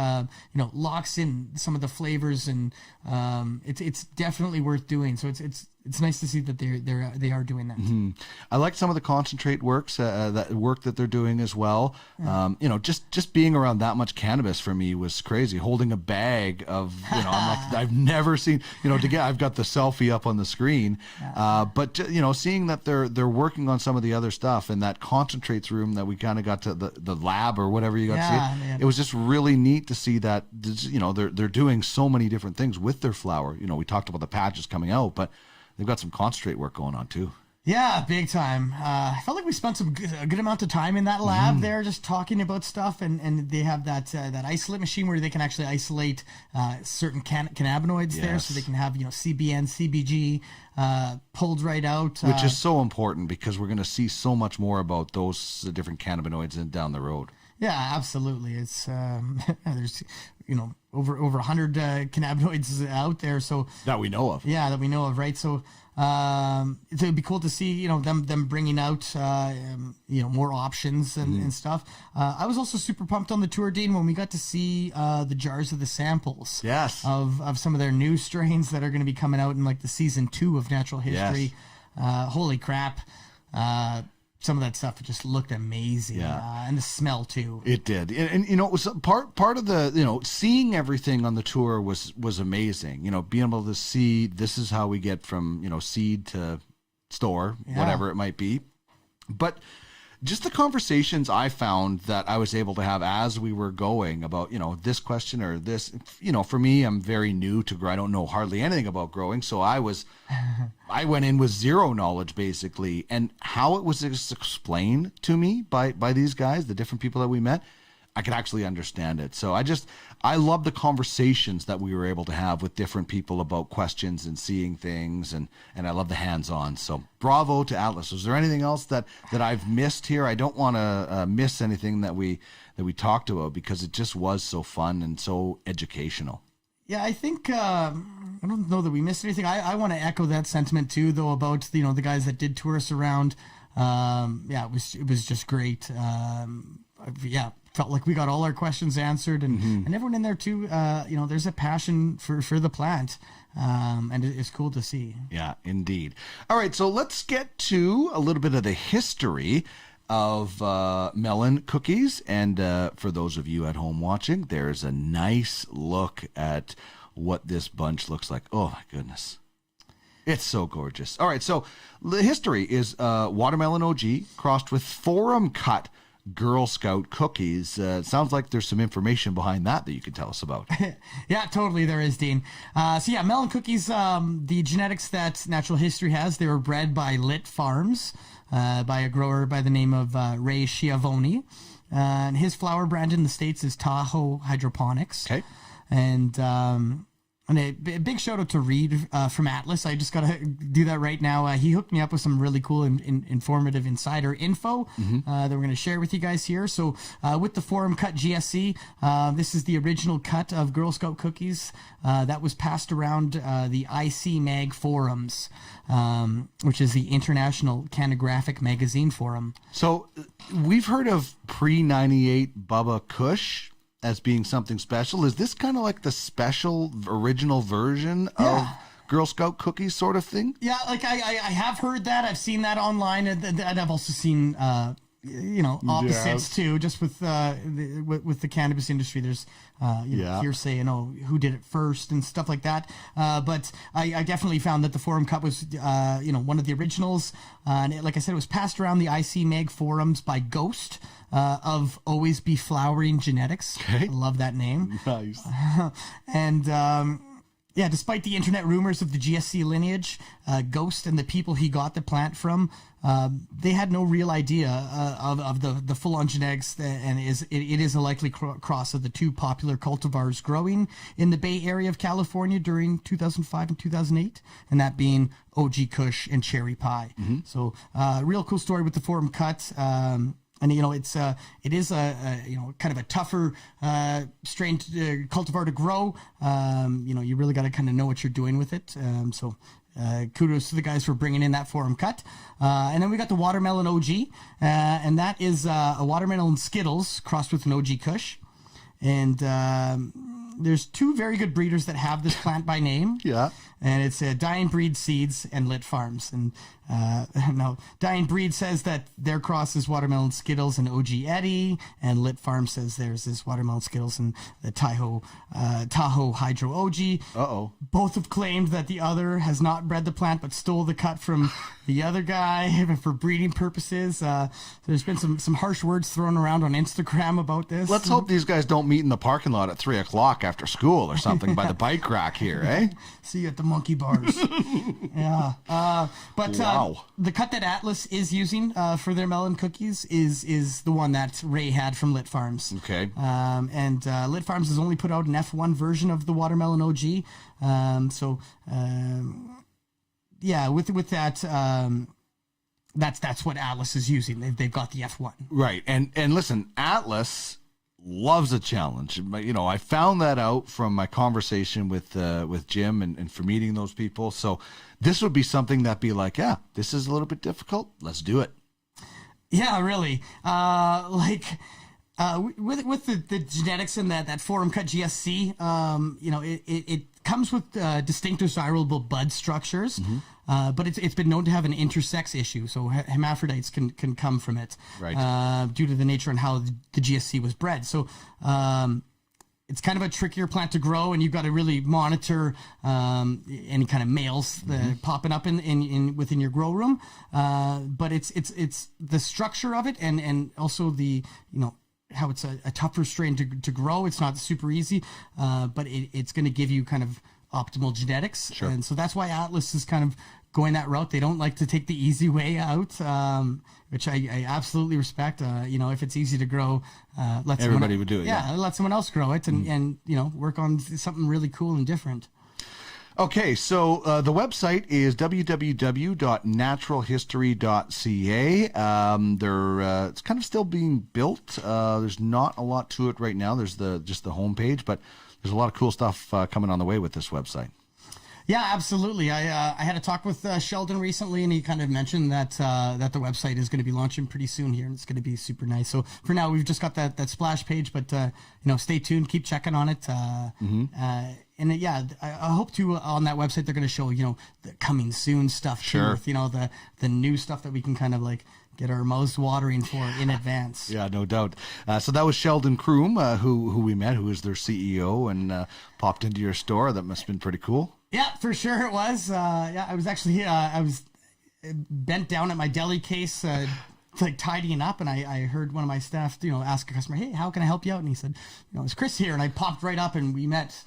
locks in some of the flavors, and it's definitely worth doing. So it's nice to see that they are doing that. Mm-hmm. I like some of the concentrate that work that they're doing as well. Yeah. Just being around that much cannabis for me was crazy. Holding a bag of, I'm like, I've never seen, I've got the selfie up on the screen, but seeing that they're working on some of the other stuff in that concentrates room that we kind of got to the lab or whatever you got to see. Man. It was just really neat to see that, they're doing so many different things with their flower. We talked about the patches coming out, but they've got some concentrate work going on too. Yeah, big time. I felt like we spent a good amount of time in that lab there, just talking about stuff, and they have that isolate machine where they can actually isolate certain cannabinoids there, so they can have CBN, CBG pulled right out, which is so important because we're going to see so much more about those different cannabinoids down the road. Yeah, absolutely. It's there's over 100 cannabinoids out there, so that we know of. Yeah, that we know of, right? So it'd be cool to see them bringing out more options and stuff. I was also super pumped on the tour, Dean, when we got to see the jars of the samples. Yes. Of some of their new strains that are going to be coming out in like the season 2 of Natural History. Yes. Holy crap. Some of that stuff just looked amazing, and the smell too. It did, and it was part of the seeing everything on the tour was amazing. Being able to see this is how we get from seed to store, whatever it might be, but just the conversations I found that I was able to have as we were going about this question or this. For me, I'm very new to grow. I don't know hardly anything about growing, so I went in with zero knowledge basically, and how it was explained to me by these guys, the different people that we met, I could actually understand it. So I love the conversations that we were able to have with different people about questions and seeing things, and I love the hands-on. So bravo to Atlas. Was there anything else that I've missed here? I don't want to miss anything that we talked about because it just was so fun and so educational. Yeah, I think I don't know that we missed anything. I want to echo that sentiment too, though, about the guys that did tour us around. It was just great. Felt like we got all our questions answered, and everyone in there too. There's a passion for the plant, and it's cool to see. Yeah, indeed. All right, so let's get to a little bit of the history of Melon cookies, and for those of you at home watching, there's a nice look at what this bunch looks like. Oh my goodness. It's so gorgeous. All right, so the history is Watermelon OG crossed with Forum cut Girl Scout cookies. Sounds like there's some information behind that you can tell us about. Yeah, totally there is, Dean. Melon cookies, the genetics that Natural History has, they were bred by Lit Farms by a grower by the name of Ray Schiavone. And his flower brand in the States is Tahoe Hydroponics. Okay. And a big shout out to Reed from Atlas. I just got to do that right now. He hooked me up with some really cool informative insider info that we're going to share with you guys here. So with the Forum Cut GSC, this is the original cut of Girl Scout cookies that was passed around the IC Mag forums, which is the International Cannographic Magazine Forum. So we've heard of pre-98 Bubba Kush as being something special. Is this kind of like the special original version of Girl Scout cookies sort of thing? Yeah, like I have heard that. I've seen that online, and I've also seen opposites too. Just with the cannabis industry, there's hearsay, who did it first and stuff like that. But I definitely found that the Forum Cut was one of the originals, and like I said, it was passed around the IC Mag forums by Ghost of Always Be Flowering Genetics. Okay. I love that name. Nice. And Yeah, despite the internet rumors of the GSC lineage, Ghost and the people he got the plant from, they had no real idea of the full-on genetics, and it is a likely cross of the two popular cultivars growing in the Bay Area of California during 2005 and 2008, and that being OG Kush and Cherry Pie. So, real cool story with the Forum cut. And it is a kind of a tougher strain cultivar to grow. You really got to kind of know what you're doing with it. So kudos to the guys for bringing in that Forum cut. And then we got the Watermelon OG, and that is a Watermelon Skittles crossed with an OG Kush. And there's two very good breeders that have this plant by name. Yeah. And it's Dying Breed Seeds and Lit Farms. And no, Dying Breed says that their cross is Watermelon Skittles and OG Eddie, and Lit Farm says theirs is Watermelon Skittles and the Tahoe Hydro OG. Both have claimed that the other has not bred the plant but stole the cut from the other guy for breeding purposes. There's been some harsh words thrown around on Instagram about this. Let's hope these guys don't meet in the parking lot at 3 o'clock after school or something by the bike rack here, eh? See you at the monkey bars. Yeah. But wow. The cut that Atlas is using for their melon cookies is the one that Ray had from Lit Farms. Okay. And Lit Farms has only put out an F1 version of the Watermelon OG. Yeah, with that, that's what Atlas is using. They've got the F1. Right. And listen, Atlas loves a challenge. I found that out from my conversation with Jim and for meeting those people. So this would be something that'd be like, yeah, this is a little bit difficult. Let's do it. Yeah, really. With the genetics in that Forum cut GSC, it comes with distinct desirable bud structures, but it's been known to have an intersex issue, so hermaphrodites can come from it, right? Due to the nature and how the GSC was bred. So it's kind of a trickier plant to grow, and you've got to really monitor any kind of males popping up in within your grow room. But it's the structure of it, and also the how it's a tougher strain to grow. It's not super easy, but it's going to give you kind of optimal genetics. Sure. And so that's why Atlas is kind of going that route. They don't like to take the easy way out, which I absolutely respect. If it's easy to grow, let everybody would do it. Yeah, let someone else grow it and work on something really cool and different. Okay, so the website is www.naturalhistory.ca. It's kind of still being built. There's not a lot to it right now. There's just the homepage, but there's a lot of cool stuff coming on the way with this website. Yeah, absolutely. I had a talk with Sheldon recently, and he kind of mentioned that the website is going to be launching pretty soon here, and it's going to be super nice. So for now, we've just got that splash page, but stay tuned, keep checking on it. And I hope to on that website they're going to show the coming soon stuff sure. too, with the new stuff that we can kind of like get our mouths watering for in advance. Yeah, no doubt. So that was Sheldon Kroom, who we met, who is their CEO, and popped into your store. That must have been pretty cool. Yeah, for sure it was. I was actually I was bent down at my deli case, tidying up, and I heard one of my staff, ask a customer, "Hey, how can I help you out?" And he said, "It's Chris here," and I popped right up, and we met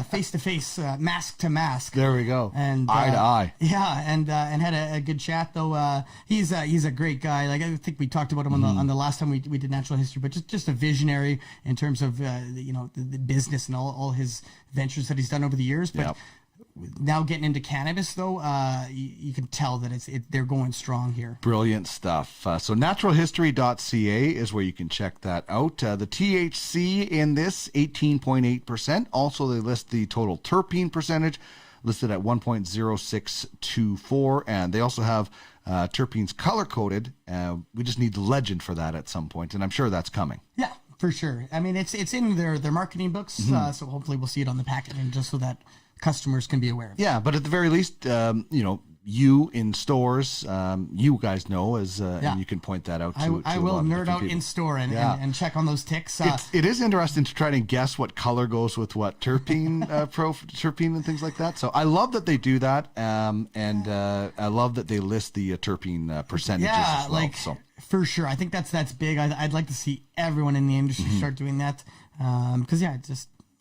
face to face, mask to mask. There we go, and eye to eye. Yeah, and had a good chat though. He's a great guy. Like I think we talked about him on the last time we did natural history, but just a visionary in terms of the business and all his ventures that he's done over the years. But now getting into cannabis, though, you can tell that they're going strong here. Brilliant stuff. So naturalhistory.ca is where you can check that out. The THC in this, 18.8%. Also, they list the total terpene percentage, listed at 1.0624. And they also have terpenes color-coded. We just need the legend for that at some point, and I'm sure that's coming. Yeah, for sure. I mean, it's in their marketing books, so hopefully we'll see it on the packaging just so that customers can be aware of it. Yeah, but at the very least, you in stores, you guys know and you can point that out to I will nerd out in store and check on those ticks. It is interesting to try to guess what color goes with what terpene, terpene and things like that. So I love that they do that, and I love that they list the terpene percentages as well. For sure. I think that's big. I'd like to see everyone in the industry start doing that, because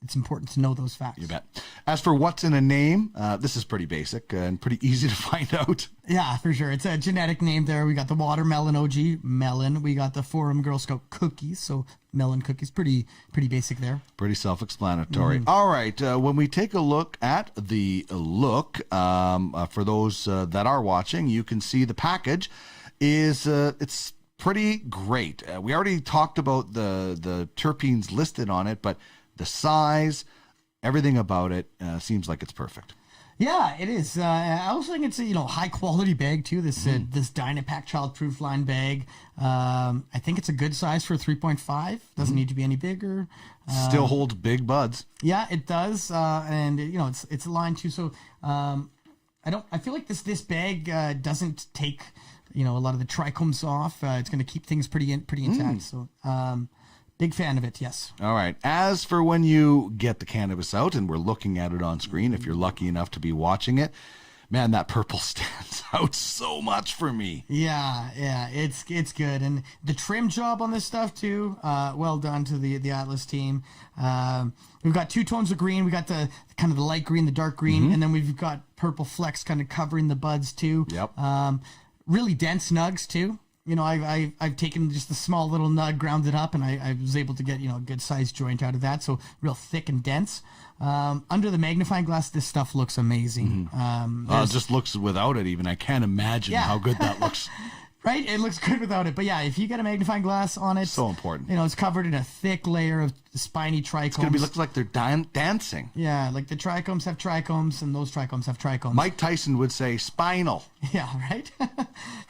it's important to know those facts. You bet. As for what's in a name, this is pretty basic and pretty easy to find out. Yeah, for sure. It's a genetic name there. We got the Watermelon OG, Melon. We got the Forum Girl Scout cookies, so Melon cookies. Pretty basic there. Pretty self-explanatory. All right. When we take a look at the look, for those that are watching, you can see the package is it's pretty great. We already talked about the terpenes listed on it, but the size, everything about it seems like it's perfect. Yeah, it is. I also think it's a high quality bag too. This Dynapack childproof line bag. I think it's a good size for 3.5. Doesn't need to be any bigger. Still holds big buds. Yeah, it does. And it's a line too. So I feel like this bag doesn't take a lot of the trichomes off. It's going to keep things pretty intact. So. Big fan of it, yes. All right. As for when you get the cannabis out, and we're looking at it on screen, if you're lucky enough to be watching it, man, that purple stands out so much for me. Yeah, it's good. And the trim job on this stuff, too, well done to the Atlas team. We've got 2 tones of green. We got the kind of the light green, the dark green, and then we've got purple flecks kind of covering the buds, too. Yep. Really dense nugs, too. I've taken just a small little nug, ground it up, and I was able to get, a good sized joint out of that. So real thick and dense. Under the magnifying glass, this stuff looks amazing. It just looks without it even. I can't imagine how good that looks. Right? It looks good without it. But yeah, if you get a magnifying glass on it. So important. It's covered in a thick layer of spiny trichomes. It's going to look like they're dancing. Yeah, like the trichomes have trichomes and those trichomes have trichomes. Mike Tyson would say spinal. Yeah, right?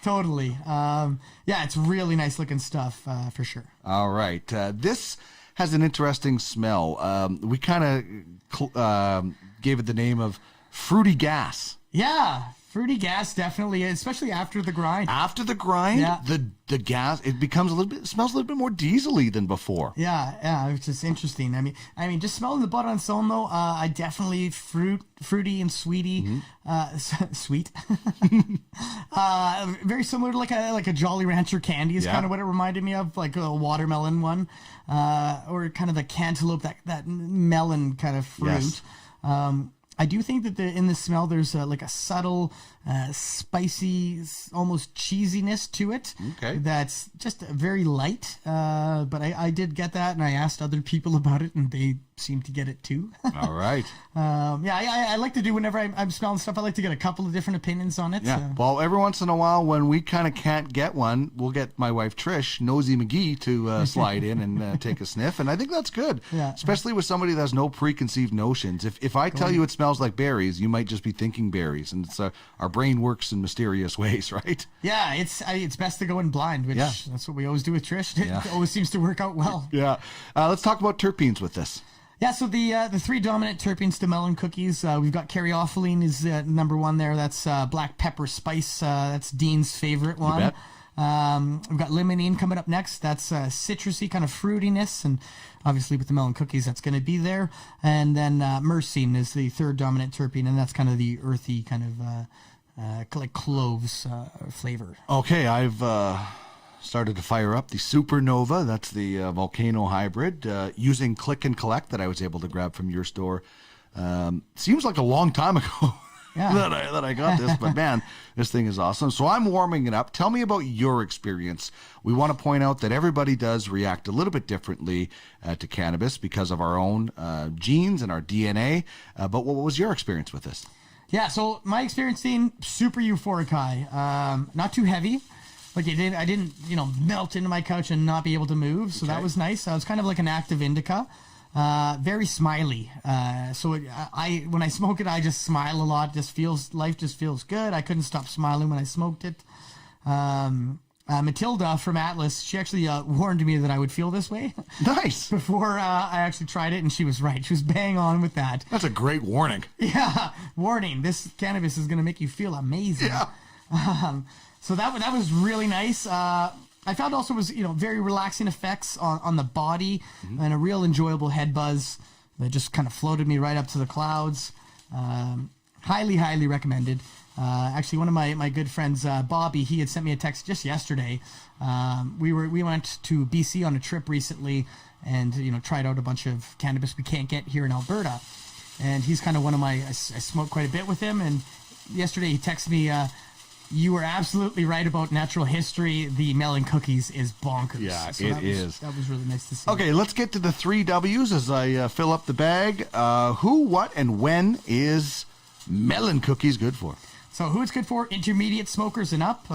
Totally. Yeah, it's really nice looking stuff for sure. All right. This has an interesting smell. We kind of gave it the name of fruity gas. Yeah. Fruity gas, definitely, especially after the grind. After the grind, the gas, it becomes smells a little bit more diesel-y than before. Yeah, which is interesting. I mean, just smelling the bud on its own, though, I definitely fruity and sweety, sweet. Very similar to like a Jolly Rancher candy is kind of what it reminded me of, like a watermelon one, or kind of the cantaloupe, that melon kind of fruit. Yes. I do think that in the smell there's like a subtle, spicy, almost cheesiness to it. Okay. That's just very light. But I did get that, and I asked other people about it, and they seem to get it too. All right. I like to do whenever I'm smelling stuff. I like to get a couple of different opinions on it. Yeah. Well, every once in a while, when we kind of can't get one, we'll get my wife Trish, Nosy McGee, to slide in and take a sniff, and I think that's good. Yeah. Especially with somebody that has no preconceived notions. If I tell you it smells like berries, you might just be thinking berries, and it's our brain works in mysterious ways, right? Yeah, it's best to go in blind, which that's what we always do with Trish. It always seems to work out well. Yeah. Let's talk about terpenes with this. Yeah, so the 3 dominant terpenes to melon cookies, we've got caryophyllene is number 1 there. That's black pepper spice. That's Dean's favorite one. You bet. We've got limonene coming up next. That's citrusy kind of fruitiness, and obviously with the melon cookies, that's going to be there. And then myrcene is the 3rd dominant terpene, and that's kind of the earthy kind of like cloves flavor. Okay, I've started to fire up the Supernova. That's the volcano hybrid using Click and Collect that I was able to grab from your store. Seems like a long time ago. Yeah. that I got this, but man, this thing is awesome. So I'm warming it up. Tell me about your experience. We want to point out that everybody does react a little bit differently to cannabis because of our own genes and our DNA. But what was your experience with this? Yeah, so my experience, Dean, super euphoric high. Not too heavy. Like I didn't, melt into my couch and not be able to move. So that was nice. It was kind of like an active indica. Very smiley. So when I smoke it, I just smile a lot. Life just feels good. I couldn't stop smiling when I smoked it. Matilda from Atlas, she actually warned me that I would feel this way. Nice. Before I actually tried it, and she was right. She was bang on with that. That's a great warning. Yeah, warning. This cannabis is going to make you feel amazing. Yeah. So that was really nice. I found also was very relaxing effects on the body, and a real enjoyable head buzz that just kind of floated me right up to the clouds. Highly recommended. Actually, one of my good friends, Bobby, he had sent me a text just yesterday. We went to BC on a trip recently, and tried out a bunch of cannabis we can't get here in Alberta. And he's kind of one of I smoke quite a bit with him. And yesterday he texted me, "You were absolutely right about natural history. The Melon cookies is bonkers." Yeah, so it is. That was really nice to see. Okay, let's get to the 3 W's as I fill up the bag. Who, what, and when is Melon cookies good for? So who it's good for? Intermediate smokers and up.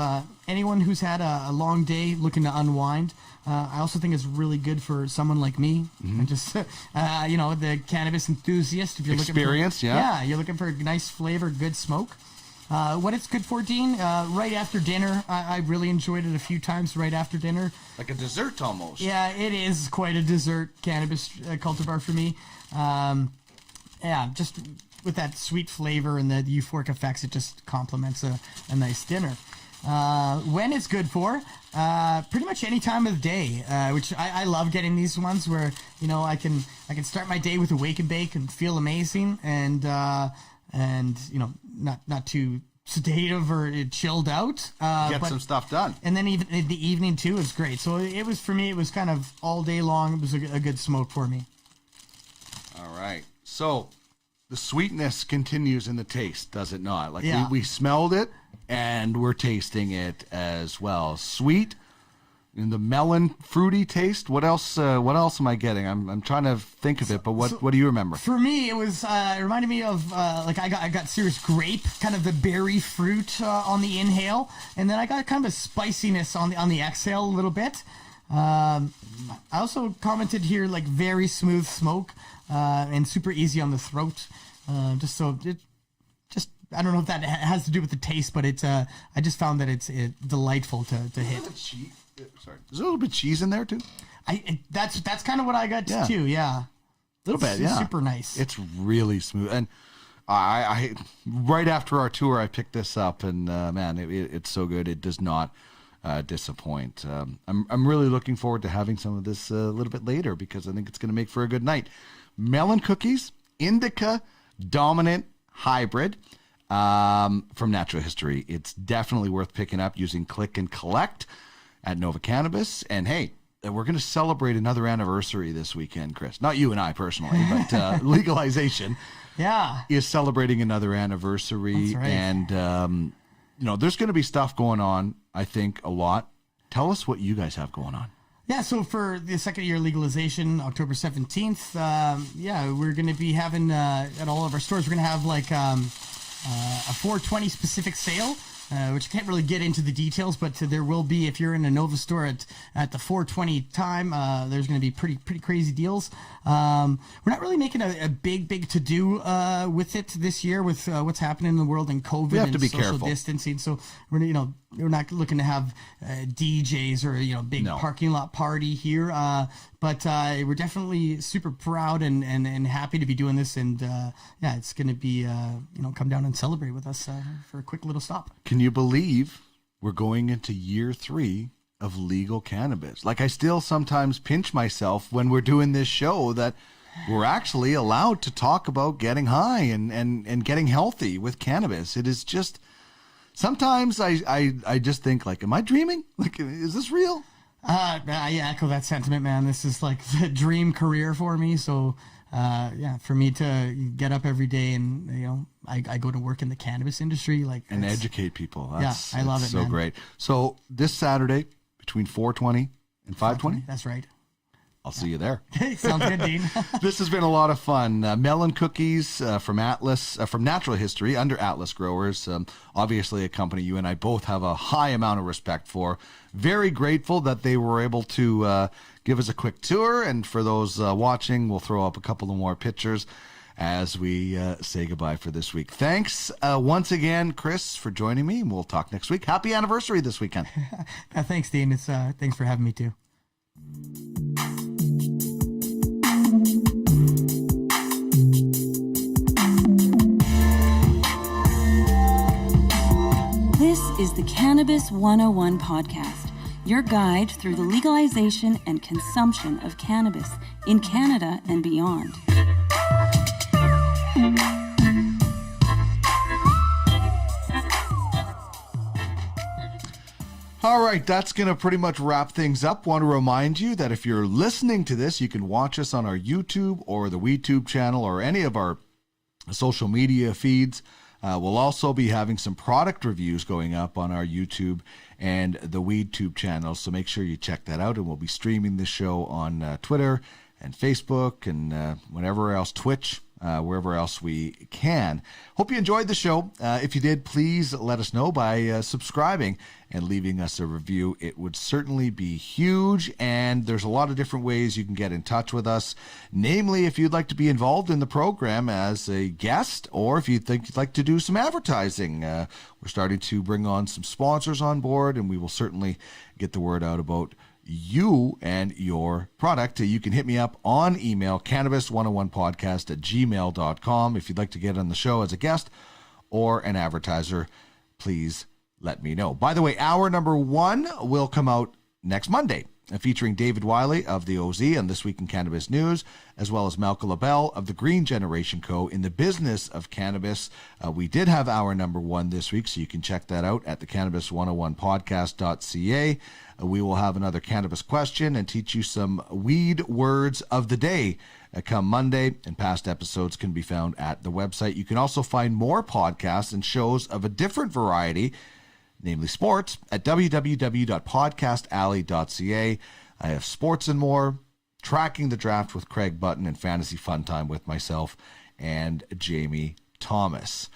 Anyone who's had a long day looking to unwind. I also think it's really good for someone like me. And just, the cannabis enthusiast. If you're Experience, looking for, yeah. You're looking for a nice flavor, good smoke. What it's good for, Dean? Right after dinner. I really enjoyed it a few times right after dinner. Like a dessert almost. Yeah, it is quite a dessert cannabis cultivar for me. Just with that sweet flavor and the euphoric effects, it just complements a nice dinner. When it's good for, pretty much any time of the day, which I love getting these ones where, I can start my day with a wake and bake and feel amazing and not too sedative or chilled out. Get some stuff done. And then even in the evening too is great. So it was, for me, it was kind of all day long. It was a good smoke for me. All right. So the sweetness continues in the taste, does it not? Like Yeah. we smelled it and we're tasting it as well. Sweet in the melon fruity taste. What else am I getting? I'm trying to think of it, but what do you remember? For me, it was it reminded me of I got serious grape, kind of the berry fruit on the inhale, and then I got kind of a spiciness on the exhale a little bit. I also commented here like very smooth smoke and super easy on the throat. I don't know if that has to do with the taste, but it's I just found that it's delightful to hit. Sorry, there's a little bit of cheese in there too. That's kind of what I got too. Yeah, A little bit, yeah. Super nice. It's really smooth, and I right after our tour, I picked this up, and man, it's so good. It does not disappoint. I'm really looking forward to having some of this a little bit later because I think it's going to make for a good night. Melon cookies, indica dominant hybrid from Natural History. It's definitely worth picking up using Click and Collect at Nova Cannabis. And hey, we're going to celebrate another anniversary this weekend, Chris. Not you and I personally, but legalization is celebrating another anniversary. That's right. And, there's going to be stuff going on, I think, a lot. Tell us what you guys have going on. Yeah, so for the second year legalization, October 17th, we're going to be having, at all of our stores, we're going to have like a 420 specific sale, which I can't really get into the details, but there will be, if you're in a Nova store at the 420 time, there's going to be pretty crazy deals. We're not really making a big to-do with it this year with what's happening in the world and COVID We have and to be social careful. distancing. So we're not looking to have DJs or big parking lot party here, but we're definitely super proud and happy to be doing this. And it's going to be come down and celebrate with us for a quick little stop. Can you believe we're going into year 3 of legal cannabis? Like, I still sometimes pinch myself when we're doing this show that we're actually allowed to talk about getting high and getting healthy with cannabis. It is just, sometimes I just think, like, am I dreaming? Like, is this real? I echo that sentiment, man. This is like the dream career for me. So, for me to get up every day and, I go to work in the cannabis industry, and educate people. I love it, so man. great. So this Saturday between 4:20 and 5:20. That's right. I'll see you there. Sounds good, Dean. This has been a lot of fun. Melon cookies from Atlas, from Natural History, under Atlas Growers. Obviously a company you and I both have a high amount of respect for. Very grateful that they were able to give us a quick tour. And for those watching, we'll throw up a couple of more pictures as we say goodbye for this week. Thanks once again, Chris, for joining me. We'll talk next week. Happy anniversary this weekend. Thanks, Dean. Thanks for having me too. This is the Cannabis 101 podcast, your guide through the legalization and consumption of cannabis in Canada and beyond. All right, that's going to pretty much wrap things up. Want to remind you that if you're listening to this, you can watch us on our YouTube or the WeTube channel or any of our social media feeds. We'll also be having some product reviews going up on our YouTube and the WeedTube channel, so make sure you check that out. And we'll be streaming this show on Twitter and Facebook and whenever else, Twitch, wherever else we can. Hope you enjoyed the show. If you did, please let us know by subscribing and leaving us a review. It would certainly be huge, and there's a lot of different ways you can get in touch with us. Namely, if you'd like to be involved in the program as a guest, or if you think you'd like to do some advertising. We're starting to bring on some sponsors on board, and we will certainly get the word out about you and your product. You can hit me up on email, cannabis101podcast@gmail.com. If you'd like to get on the show as a guest or an advertiser, please let me know. By the way, hour number 1 will come out next Monday, featuring David Wiley of the OZ and This Week in Cannabis News, as well as Malcolm LaBelle of the Green Generation Co. in the business of cannabis. We did have hour number 1 this week, so you can check that out at the cannabis101podcast.ca. We will have another cannabis question and teach you some weed words of the day come Monday, and past episodes can be found at the website. You can also find more podcasts and shows of a different variety, namely sports, at www.podcastalley.ca. I have sports and more, tracking the draft with Craig Button, and fantasy fun time with myself and Jamie Thomas.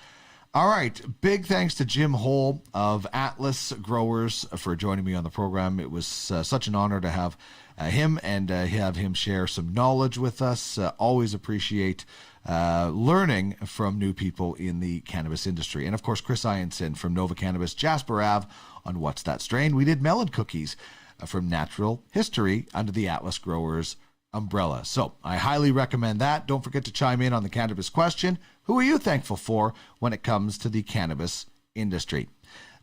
All right, big thanks to Jim Hole of Atlas Growers for joining me on the program. It was such an honor to have him and have him share some knowledge with us. Always appreciate learning from new people in the cannabis industry. And of course, Chris Ianson from Nova Cannabis, Jasper Ave on What's That Strain. We did melon cookies from Natural History under the Atlas Growers umbrella. So I highly recommend that. Don't forget to chime in on the cannabis question. Who are you thankful for when it comes to the cannabis industry?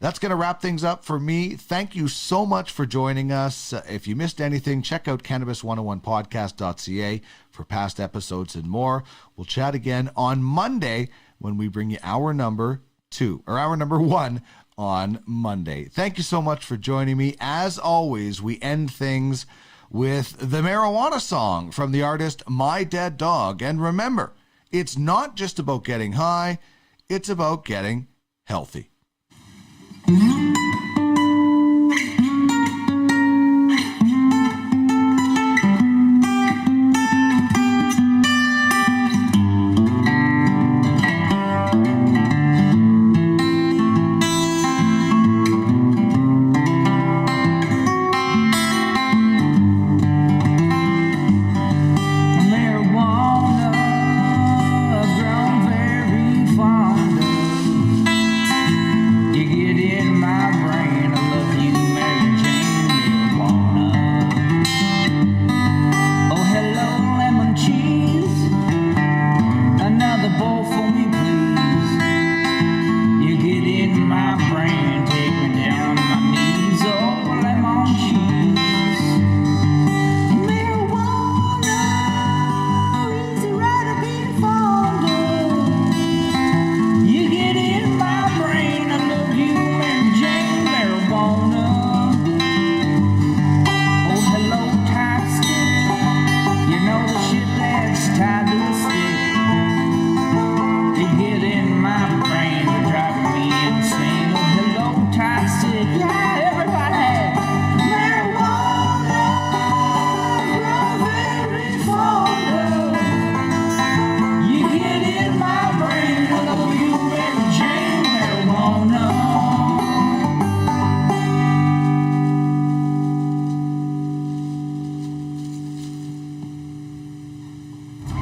That's going to wrap things up for me. Thank you so much for joining us. If you missed anything, check out cannabis101podcast.ca for past episodes and more. We'll chat again on Monday when we bring you hour number 1 on Monday. Thank you so much for joining me. As always, we end things with the marijuana song from the artist My Dead Dog. And remember, it's not just about getting high, it's about getting healthy.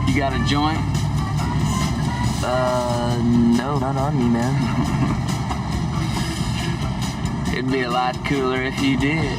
You got a joint? No, not on me, man. It'd be a lot cooler if you did.